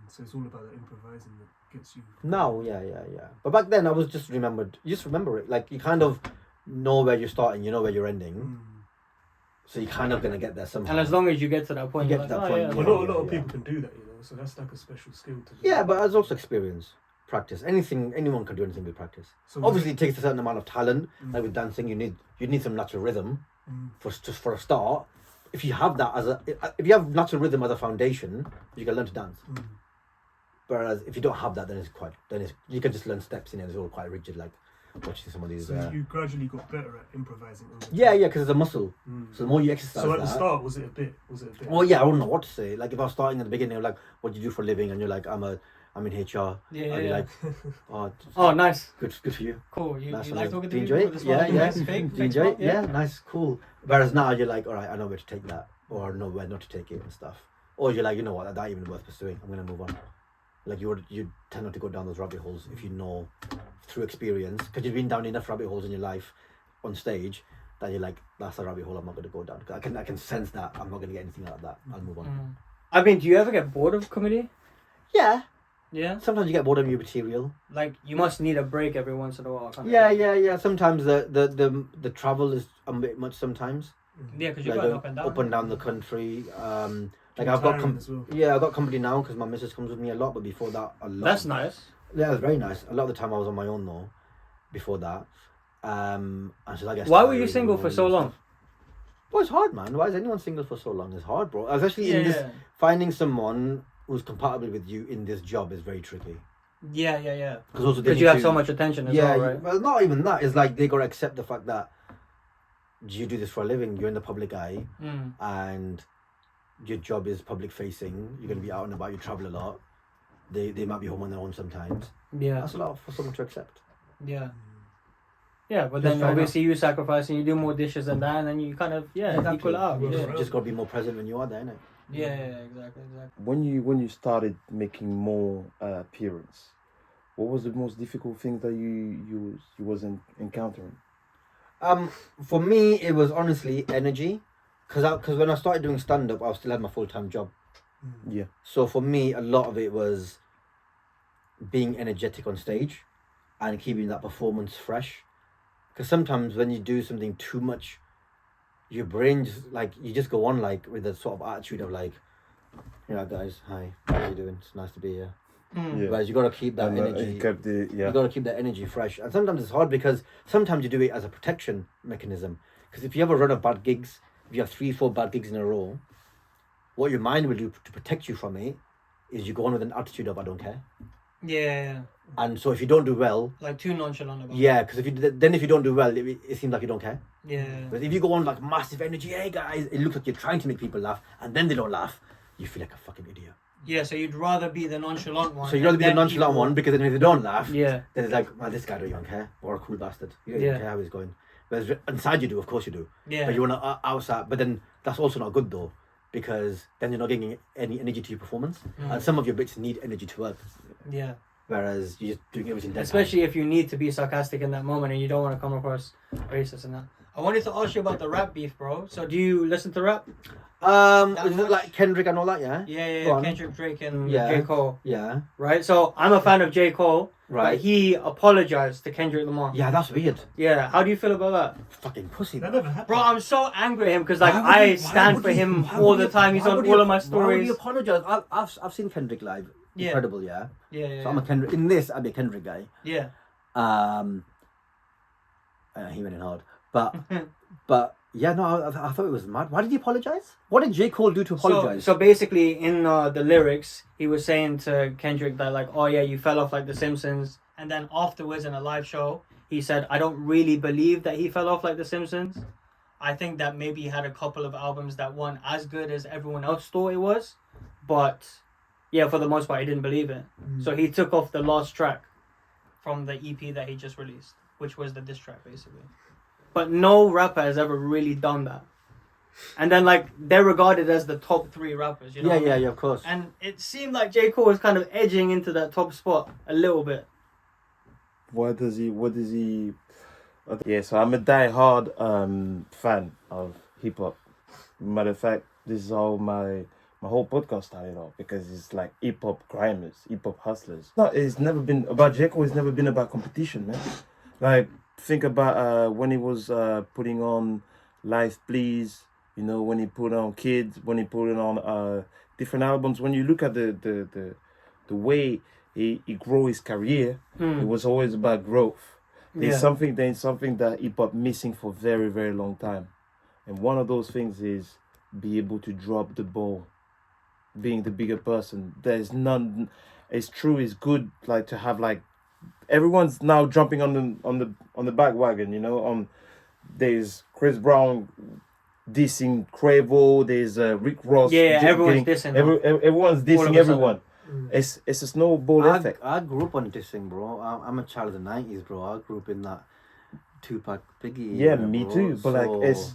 So it's all about the improvising that gets you. No, yeah. But back then I was just remember it. Like you kind of know where you're starting, you know where you're ending. So you're kind of gonna get there somehow. And as long as you get to that point, you get to that point. Well, not a lot of people can do that, So that's like a special skill to do. Yeah, but it's also experience, practice. Anyone can do anything with practice. So obviously, it takes a certain amount of talent. Like with dancing, you need some natural rhythm for a start. If you have that if you have natural rhythm as a foundation, you can learn to dance. Whereas if you don't have that, then you can just learn steps in it. It's all quite rigid, like watching some of these. So you gradually got better at improvising. Yeah, because it's a muscle. So the more you exercise. So at the start, was it a bit? Oh yeah, I wouldn't know what to say. Like if I was starting at the beginning, like, what do you do for a living? And you're like, I'm in HR. I'd be like, oh, nice. Good for you. Cool. You like talking to people? Do you enjoy it? Yeah. Do you enjoy it? Yeah, nice, cool. Whereas now you're like, all right, I know where to take that, or I know where not to take it and stuff. Or you're like, you know what, that ain't even worth pursuing. I'm gonna move on. Like you tend not to go down those rabbit holes if you know through experience, because you've been down enough rabbit holes in your life on stage that you're like, that's a rabbit hole I'm not going to go down. I can sense that I'm not going to get anything out of that. I'll move on. I mean, do you ever get bored of comedy? Yeah. Sometimes you get bored of your material. Like you must need a break every once in a while. Yeah. Sometimes the travel is a bit much. Sometimes. Yeah, because you're going up and down the country. Like I've got I've got company now because my missus comes with me a lot, but before that a lot. That's nice. Yeah, it's very nice. A lot of the time I was on my own though. Before that, and so I guess. Why were you single for so long? Well, it's hard, man. Why is anyone single for so long? It's hard, bro. Especially finding someone who's compatible with you in this job is very tricky. Yeah. Because you have so much attention as well, right? Well, not even that. It's like they gotta accept the fact that you do this for a living. You're in the public eye, and your job is public facing. You're gonna be out and about. You travel a lot. They might be home on their own sometimes. Yeah, that's a lot for someone to accept. Yeah, but then obviously you sacrifice and you do more dishes than that, and then you kind of equal out. You just gotta be more present when you are there, innit? Yeah, exactly. When you started making more appearance, what was the most difficult thing that you wasn't encountering? For me, it was honestly energy, because when I started doing stand up, I still had my full-time job, Yeah. So for me, a lot of it was being energetic on stage and keeping that performance fresh. Because sometimes when you do something too much, your brain just like you just go on like with a sort of attitude of like, guys, hi, how you doing? It's nice to be here. Yeah. Whereas you got to keep that energy. You got to keep that energy fresh, and sometimes it's hard because sometimes you do it as a protection mechanism. Because if you have a run of bad gigs, if you have 3-4 bad gigs in a row, what your mind will do to protect you from it is you go on with an attitude of I don't care. Yeah. And so if you don't do well, like too nonchalant about it. Because if you don't do well, it seems like you don't care. Yeah. But if you go on like massive energy, hey guys, it looks like you're trying to make people laugh, and then they don't laugh, you feel like a fucking idiot. Yeah, so you'd rather be the nonchalant one. So you'd rather be the nonchalant one because then if they don't laugh, then it's like, well, this guy don't even care, or a cool bastard. You don't even care how he's going. Whereas inside you do, of course you do. Yeah. But you want to outside, but then that's also not good though, because then you're not getting any energy to your performance, and some of your bits need energy to work. Yeah. Whereas you're just doing everything. Especially if you need to be sarcastic in that moment and you don't want to come across racist and that. I wanted to ask you about the rap beef, bro. So do you listen to rap? Is it like Kendrick and all that? Yeah. Yeah. Kendrick, Drake, and J. Cole. Yeah. Right. So I'm a fan of J. Cole. Right. But he apologized to Kendrick Lamar. Yeah, that's weird. Yeah. How do you feel about that? Fucking pussy. That never happened. Bro, I'm so angry at him because like I stand for him all the time. He's on all of my stories. Why would you apologize? I've seen Kendrick live. Yeah. Incredible, yeah. Yeah. So I'm a Kendrick. In this, I'd be a Kendrick guy. Yeah. He went in hard, but yeah, no, I thought it was mad. Why did he apologize? What did J. Cole do to apologize? So basically, in the lyrics, he was saying to Kendrick that like, oh yeah, you fell off like The Simpsons, and then afterwards in a live show, he said, I don't really believe that he fell off like The Simpsons. I think that maybe he had a couple of albums that weren't as good as everyone else thought it was, but yeah, for the most part, he didn't believe it. So he took off the last track from the EP that he just released, which was the diss track, basically. But no rapper has ever really done that. And then, like, they're regarded as the top 3 rappers, you know? Yeah, of course. And it seemed like J. Cole was kind of edging into that top spot a little bit. What does he... Yeah, so I'm a die-hard fan of hip-hop. Matter of fact, this is how my whole podcast started off, because it's like hip-hop grinders, hip-hop hustlers. No, it's never been about J. Cole. It's never been about competition, man. Like, think about when he was putting on Life Please, you know, when he put on Kids, when he put on different albums. When you look at the way he grew his career, it was always about growth. There's something that hip-hop missing for a very, very long time. And one of those things is be able to drop the ball, being the bigger person. There's none. It's true. It's good. Like to have like everyone's now jumping on the bandwagon. You know, there's Chris Brown dissing Quavo. There's Rick Ross. Yeah, everyone's dissing. Everyone's dissing everyone. It's a snowball effect. I grew up on dissing, bro. I'm a child of the 90s, bro. I grew up in that Tupac Biggie. Yeah, me bro. Too. But like it's.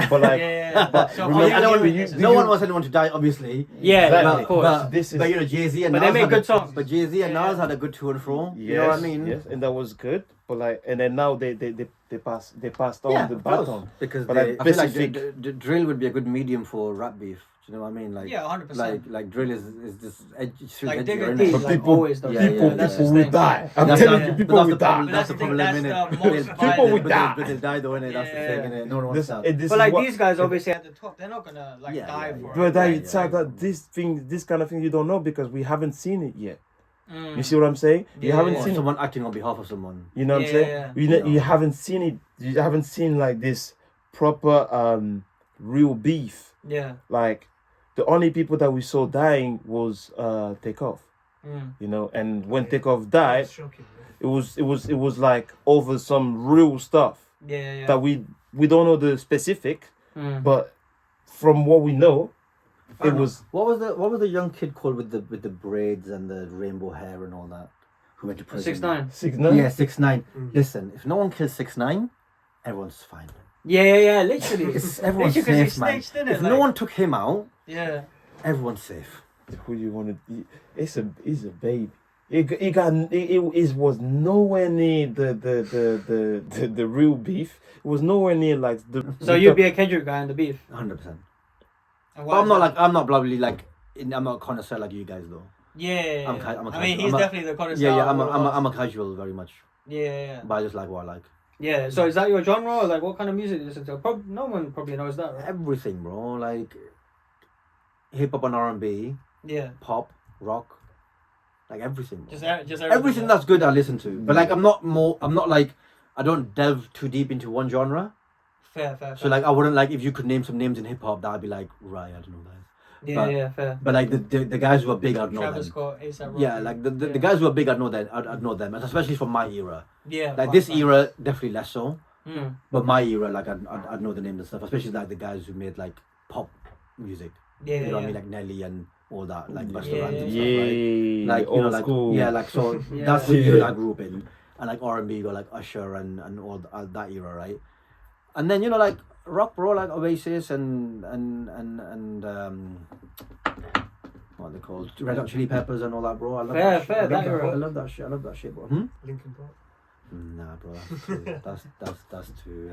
But like, so no one wants anyone to die, obviously. Yeah, exactly. Of course. But you know, Jay-Z and Nas they make good songs. But Jay-Z and Nas had a good to and fro. Yes, you know what I mean? Yes, and that was good. But like, and then now they passed on the baton because but I feel like the drill would be a good medium for rap beef. Do you know what I mean? Like 100%. Like drill is just like Digger D, like people, always does. People will die. I'm telling you, people will die. That's the problem, innit? People will die. But they'll die though, innit? That's the thing, innit? No one wants that. But like these guys, obviously at the top, they're not gonna like die for it. But that this kind of thing you don't know because we haven't seen it yet. You see what I'm saying? You haven't seen someone acting on behalf of someone. You know what I'm saying? You haven't seen it. You haven't seen like this proper real beef. Yeah. Like the only people that we saw dying was Takeoff. You know, and when Takeoff died, it was like over some real stuff. Yeah. That we don't know the specific, but from what we know. It was what was the young kid called with the braids and the rainbow hair and all that who went to prison? 6ix9ine. 6ix9ine? Yeah, 6ix9ine. Listen, if no one kills 6ix9ine, everyone's fine. Yeah, literally. Everyone's safe, man. If no one took him out, everyone's safe. Who you want to? He's a baby. It was nowhere near the real beef. It was nowhere near like the. So you'd be a Kendrick guy in the beef. 100%. But I'm not probably like I'm not a connoisseur like you guys though. Yeah. I mean, he's definitely the connoisseur. Yeah. I'm a casual very much. Yeah. But I just like what I like. Yeah. So is that your genre? Or like, what kind of music do you listen to? No one probably knows that, right? Everything, bro. Like hip hop and R&B. Yeah. Pop, rock, like everything. Just everything that's good I listen to. But like I'm not like I don't delve too deep into one genre. Fair. So like I wouldn't like if you could name some names in hip hop that I'd be like, right, I don't know that. Yeah, fair. But like the guys who are big, I'd know Travis them. Scott, A$AP Rocky. Yeah, like the guys who are big, I'd know them. I'd know them, and especially from my era. Yeah. Like this era, definitely less so. Mm. But my era, like I'd know the names and stuff. Especially like the guys who made like pop music. Yeah. You know what I mean, like Nelly and all that, like Busta Rhymes and Yeah. stuff, right? Like you know, like school. yeah, like so that's the era I grew up in, and like R&B, got like Usher and all that era, right? And then you know like rock, bro, like Oasis and what are they called? Red Hot Chili Peppers and all that, bro. I love that shit. I love that shit. I love that shit, bro. Linkin Park. Nah, bro. That's too.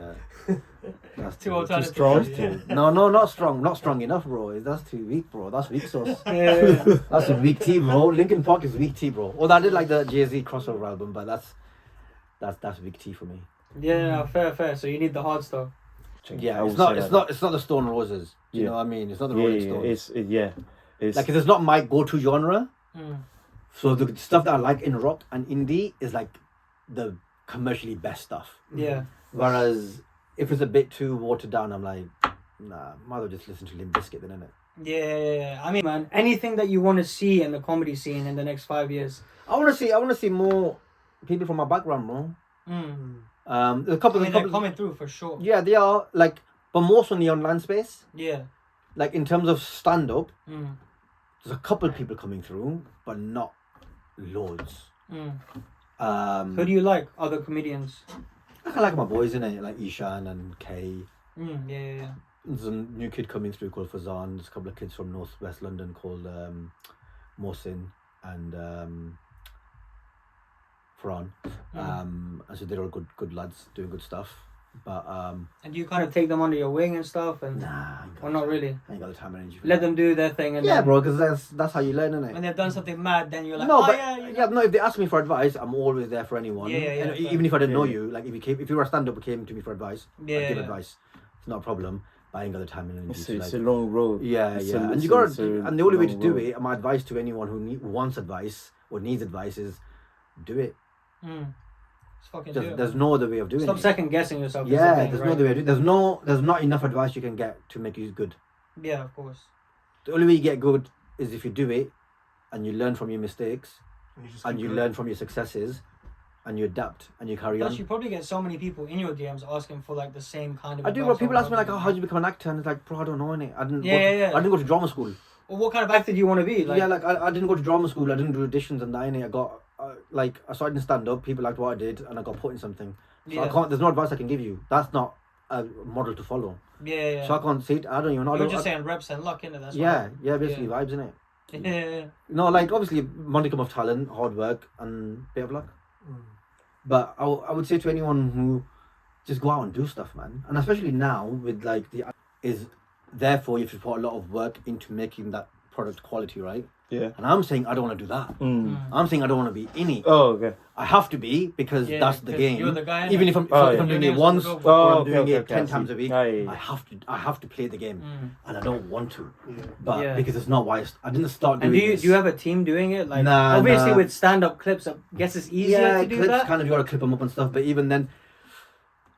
That's too alternative. Strong. No, not strong. Not strong enough, bro. That's too weak, bro. That's weak sauce. That's a weak tea, bro. Linkin Park is weak tea, bro. Although I did like the Jay-Z crossover album, but that's weak tea for me. Yeah, fair. So you need the hard stuff. Yeah, it's not the Stone Roses. You know what I mean? It's not the Rolling Stones. It's like it's not my go-to genre. So the stuff that I like in rock and indie is like the commercially best stuff. Yeah. Whereas if it's a bit too watered down, I'm like, nah, might as well just listen to Limp Bizkit then, innit? Yeah. I mean, man, anything that you want to see in the comedy scene in the next 5 years. I want to see more people from my background, bro. There's a couple. They're coming through for sure. Yeah, they are like, but more so in the online space. Yeah. Like in terms of stand up, there's a couple of people coming through, but not loads. Who do you like? Other comedians? I like my boys, innit? Like Ishan and Kay. Yeah. There's a new kid coming through called Fazan. There's a couple of kids from Northwest London called Mohsin and Farhan. And so they're all good lads doing good stuff. But and do you kind of take them under your wing and stuff? And nah, or not really? I ain't got the time and energy for Let them do their thing. And yeah, then, bro, because that's how you learn, innit? When they've done something mad, then you're like, no, oh, but yeah. No. If they ask me for advice, I'm always there for anyone. Yeah. And even if I didn't know you, like if you were a stand-up and came to me for advice, I'd give advice. It's not a problem. But I ain't got the time and energy. It's a long road. Yeah. And you got and the only way to do it, and my advice to anyone who wants advice or needs advice is, do it. There's no other way of doing it. Stop second guessing yourself. Yeah, there's no other way of doing it. There's not enough advice you can get to make you good. Yeah, of course. The only way you get good is if you do it and you learn from your mistakes and you learn from your successes and you adapt and you carry on. Plus, you probably get so many people in your DMs asking for like the same kind of advice. I do, but people ask me like, how did you become an actor? And it's like, bro, I don't know, innit? I didn't go to drama school. Well, what kind of actor do you want to be? I didn't go to drama school. I didn't do auditions and that, innit? I got I started in stand up. People liked what I did, and I got put in something. So I can't. There's no advice I can give you. That's not a model to follow. Yeah. So I can't say it. I don't even know. You're just saying reps and luck, innit? That's basically vibes, innit? Yeah. No, like obviously modicum of talent, hard work, and bit of luck. But I would say to anyone who just go out and do stuff, man, and especially now with like therefore you have to put a lot of work into making that product quality, right? Yeah. And I'm saying I don't want to do that. I'm saying I don't want to be in it. Oh, okay. I have to be because that's the game. You're the guy. Even if I'm doing it once or I'm doing it 10 times a week, I have to play the game, and I don't want to. But because it's not why I didn't start doing it. And do you have a team doing it? Like nah, obviously with stand-up clips, I guess it's easier to do clips, that. kind of you gotta clip them up and stuff. But even then,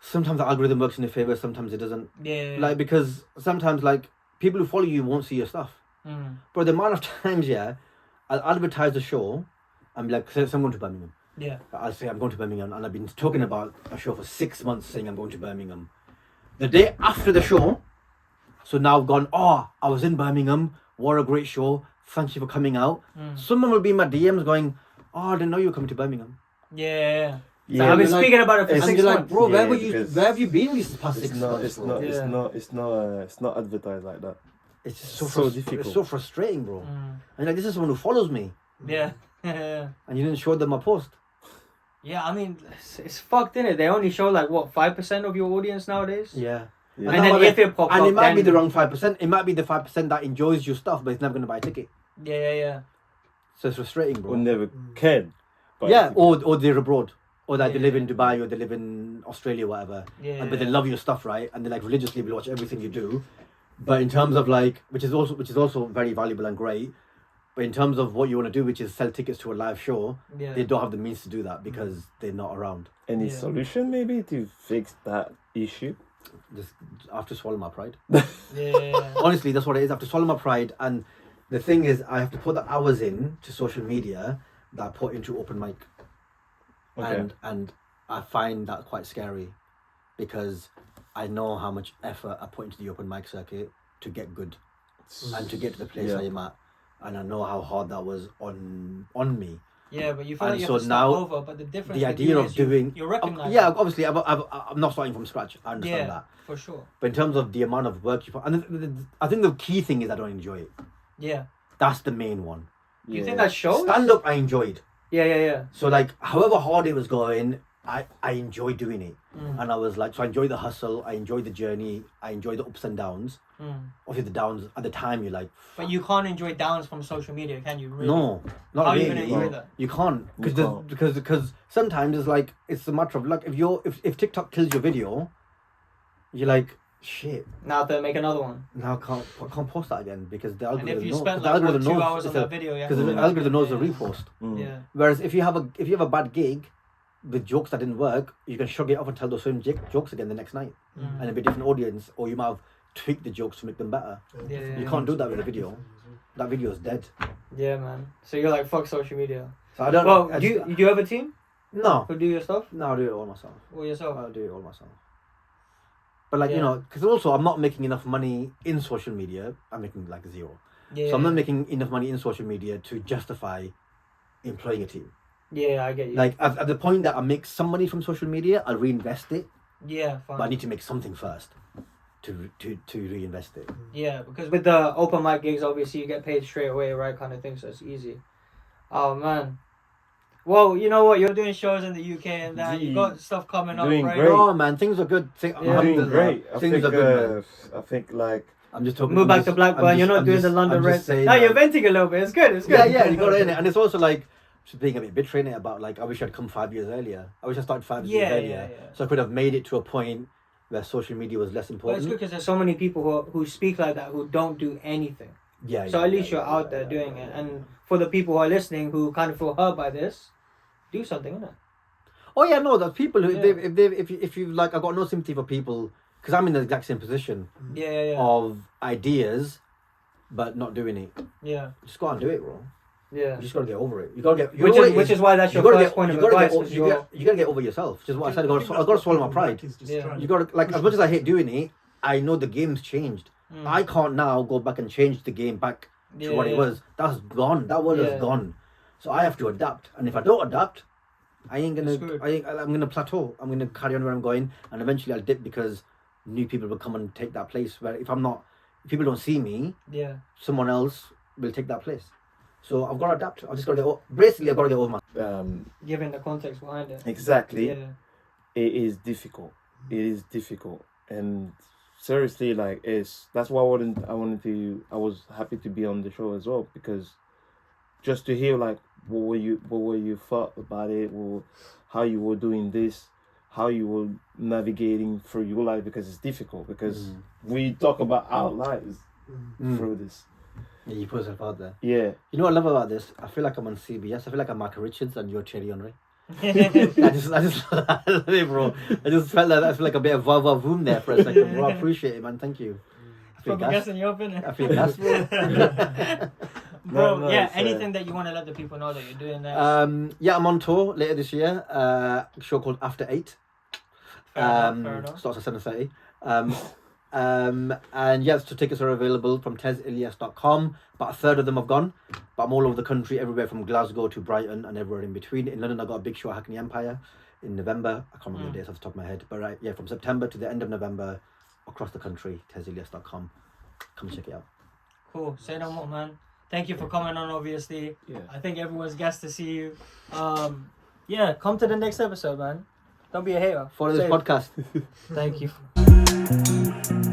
sometimes the algorithm works in your favor, sometimes it doesn't. Yeah. Like because sometimes like people who follow you won't see your stuff. But the amount of times, I'll advertise the show and be like, say I'm going to Birmingham. Yeah. I'll say I'm going to Birmingham, and I've been talking about a show for 6 months saying I'm going to Birmingham. The day after the show, so now I've gone, I was in Birmingham, what a great show, thank you for coming out. Someone will be in my DMs going, I didn't know you were coming to Birmingham. Yeah. So I've been speaking about it for 6 months. Like, bro, where have you been these past 6 months? It's not advertised like that. It's just so difficult. It's so frustrating, bro. And like, this is someone who follows me. Yeah. And you didn't show them my post. Yeah, I mean, it's fucked, innit? They only show like what 5% of your audience nowadays. Yeah. And then if it pops up, and it might be the wrong 5%. It might be the 5% that enjoys your stuff, but it's never going to buy a ticket. Yeah. So it's frustrating, bro. Or never can. Or they're abroad. Or that they live in Dubai or they live in Australia, whatever. But they love your stuff, right? And they like religiously will watch everything you do. But in terms of like, which is also very valuable and great. But in terms of what you want to do, which is sell tickets to a live show, they don't have the means to do that because they're not around. Any solution maybe to fix that issue? Just I have to swallow my pride. Yeah. Honestly, that's what it is. I have to swallow my pride. And the thing is, I have to put the hours in to social media that I put into open mic. Okay. And I find that quite scary because I know how much effort I put into the open mic circuit to get good and to get to the place I am at. And I know how hard that was on me. Yeah, but you feel like you have to start over. But the difference, the idea of doing, you recognize. Yeah, obviously, I'm not starting from scratch. I understand that for sure. But in terms of the amount of work you put, and I think the key thing is I don't enjoy it. Yeah, that's the main one. You think that shows? Stand up, I enjoyed. Yeah. So like, however hard it was going, I enjoyed doing it, and I was like, so I enjoy the hustle, I enjoy the journey, I enjoy the ups and downs. Obviously, the downs at the time you're like, but you can't enjoy downs from social media, can you? Really? No, not How really. Are you gonna enjoy that? You can't because sometimes it's like it's a matter of luck. If TikTok kills your video, you're like, shit. Now to make another one. Now I can't post that again because the algorithm. And if you knows, spend like 2 hours on that video, because the algorithm knows the repost. Yeah. Whereas if you have a bad gig with jokes that didn't work, you can shrug it off and tell those same jokes again the next night, and it'll be a different audience, or you might have tweaked the jokes to make them better. You can't do that with a video. That video is dead. Yeah, man. So you're like, fuck social media. So I don't. Well, do you have a team? No. Who do your stuff? No, I do it all myself. All yourself? I'll do it all myself. But like, you know, because also I'm not making enough money in social media. I'm making like zero. Yeah. So I'm not making enough money in social media to justify employing a team. Yeah, I get you. Like at the point that I make some money from social media, I'll reinvest it. Yeah, fine. But I need to make something first to reinvest it. Yeah, because with the open mic gigs, obviously you get paid straight away, right? Kind of thing, so it's easy. Oh man. Well, you know what? You're doing shows in the UK and that. You got stuff coming up, right? Great. Oh man, things are good. Doing great. Things are good, man. I think like I'm just talking. Move back to Blackburn. You're not doing the London Red. No, you're venting a little bit. It's good. It's good. Yeah, you got it in it, and it's also like just being a bit bitter in it about like I wish I'd come 5 years earlier. I wish I started 5 years earlier, so I could have made it to a point where social media was less important. But it's good because there's so many people who speak like that who don't do anything. Yeah. So at least you're out there doing it, and for the people who are listening who kind of feel hurt by this, do something, innit? Oh yeah, no, there's people who if you like, I got no sympathy for people because I'm in the exact same position. Yeah. Of ideas, but not doing it. Yeah. Just go out and do it, bro. Yeah. You just gotta get over it. You gotta get. Which is why that's your first point of advice. You gotta get over yourself. Just what I said. I gotta swallow my pride. You gotta like as much as I hate doing it, I know the game's changed. I can't now go back and change the game back to what it was. That's gone. That world is gone. So I have to adapt. And if I don't adapt, I'm gonna plateau. I'm gonna carry on where I'm going, and eventually I'll dip because new people will come and take that place. Where if people don't see me, someone else will take that place. So I've got to adapt. I've just got to I've got to get over my... Given the context behind it. Exactly. Yeah. It is difficult. And seriously, like, that's why I was happy to be on the show as well, because just to hear, like, what were you thought about it, or how you were doing this, how you were navigating through your life, because it's difficult, because we talk about our lives through this. Yeah, you put yourself out there. Yeah. You know what I love about this? I feel like I'm on CBS. I feel like I'm Michael Richards and you're Thierry Henry. I love it, bro. I just felt like I feel like a bit of va voom there for a second, bro. I appreciate it, man. Thank you. I feel gas, bro. Bro, anything that you want to let the people know that you're doing there? I'm on tour later this year. A show called After 8. Fair enough. Starts at 7:30. And yes, so tickets are available from tezilyas.com. About a third of them have gone, but I'm all over the country, everywhere from Glasgow to Brighton and everywhere in between. In London, I got a big show at Hackney Empire in November. I can't remember the dates off the top of my head, but from September to the end of November, across the country, tezilyas.com. Come check it out. Cool. Say no more, man. Thank you for coming on, obviously. Yeah. I think everyone's gassed to see you. Come to the next episode, man. Don't be a hater. Follow this podcast. Thank you.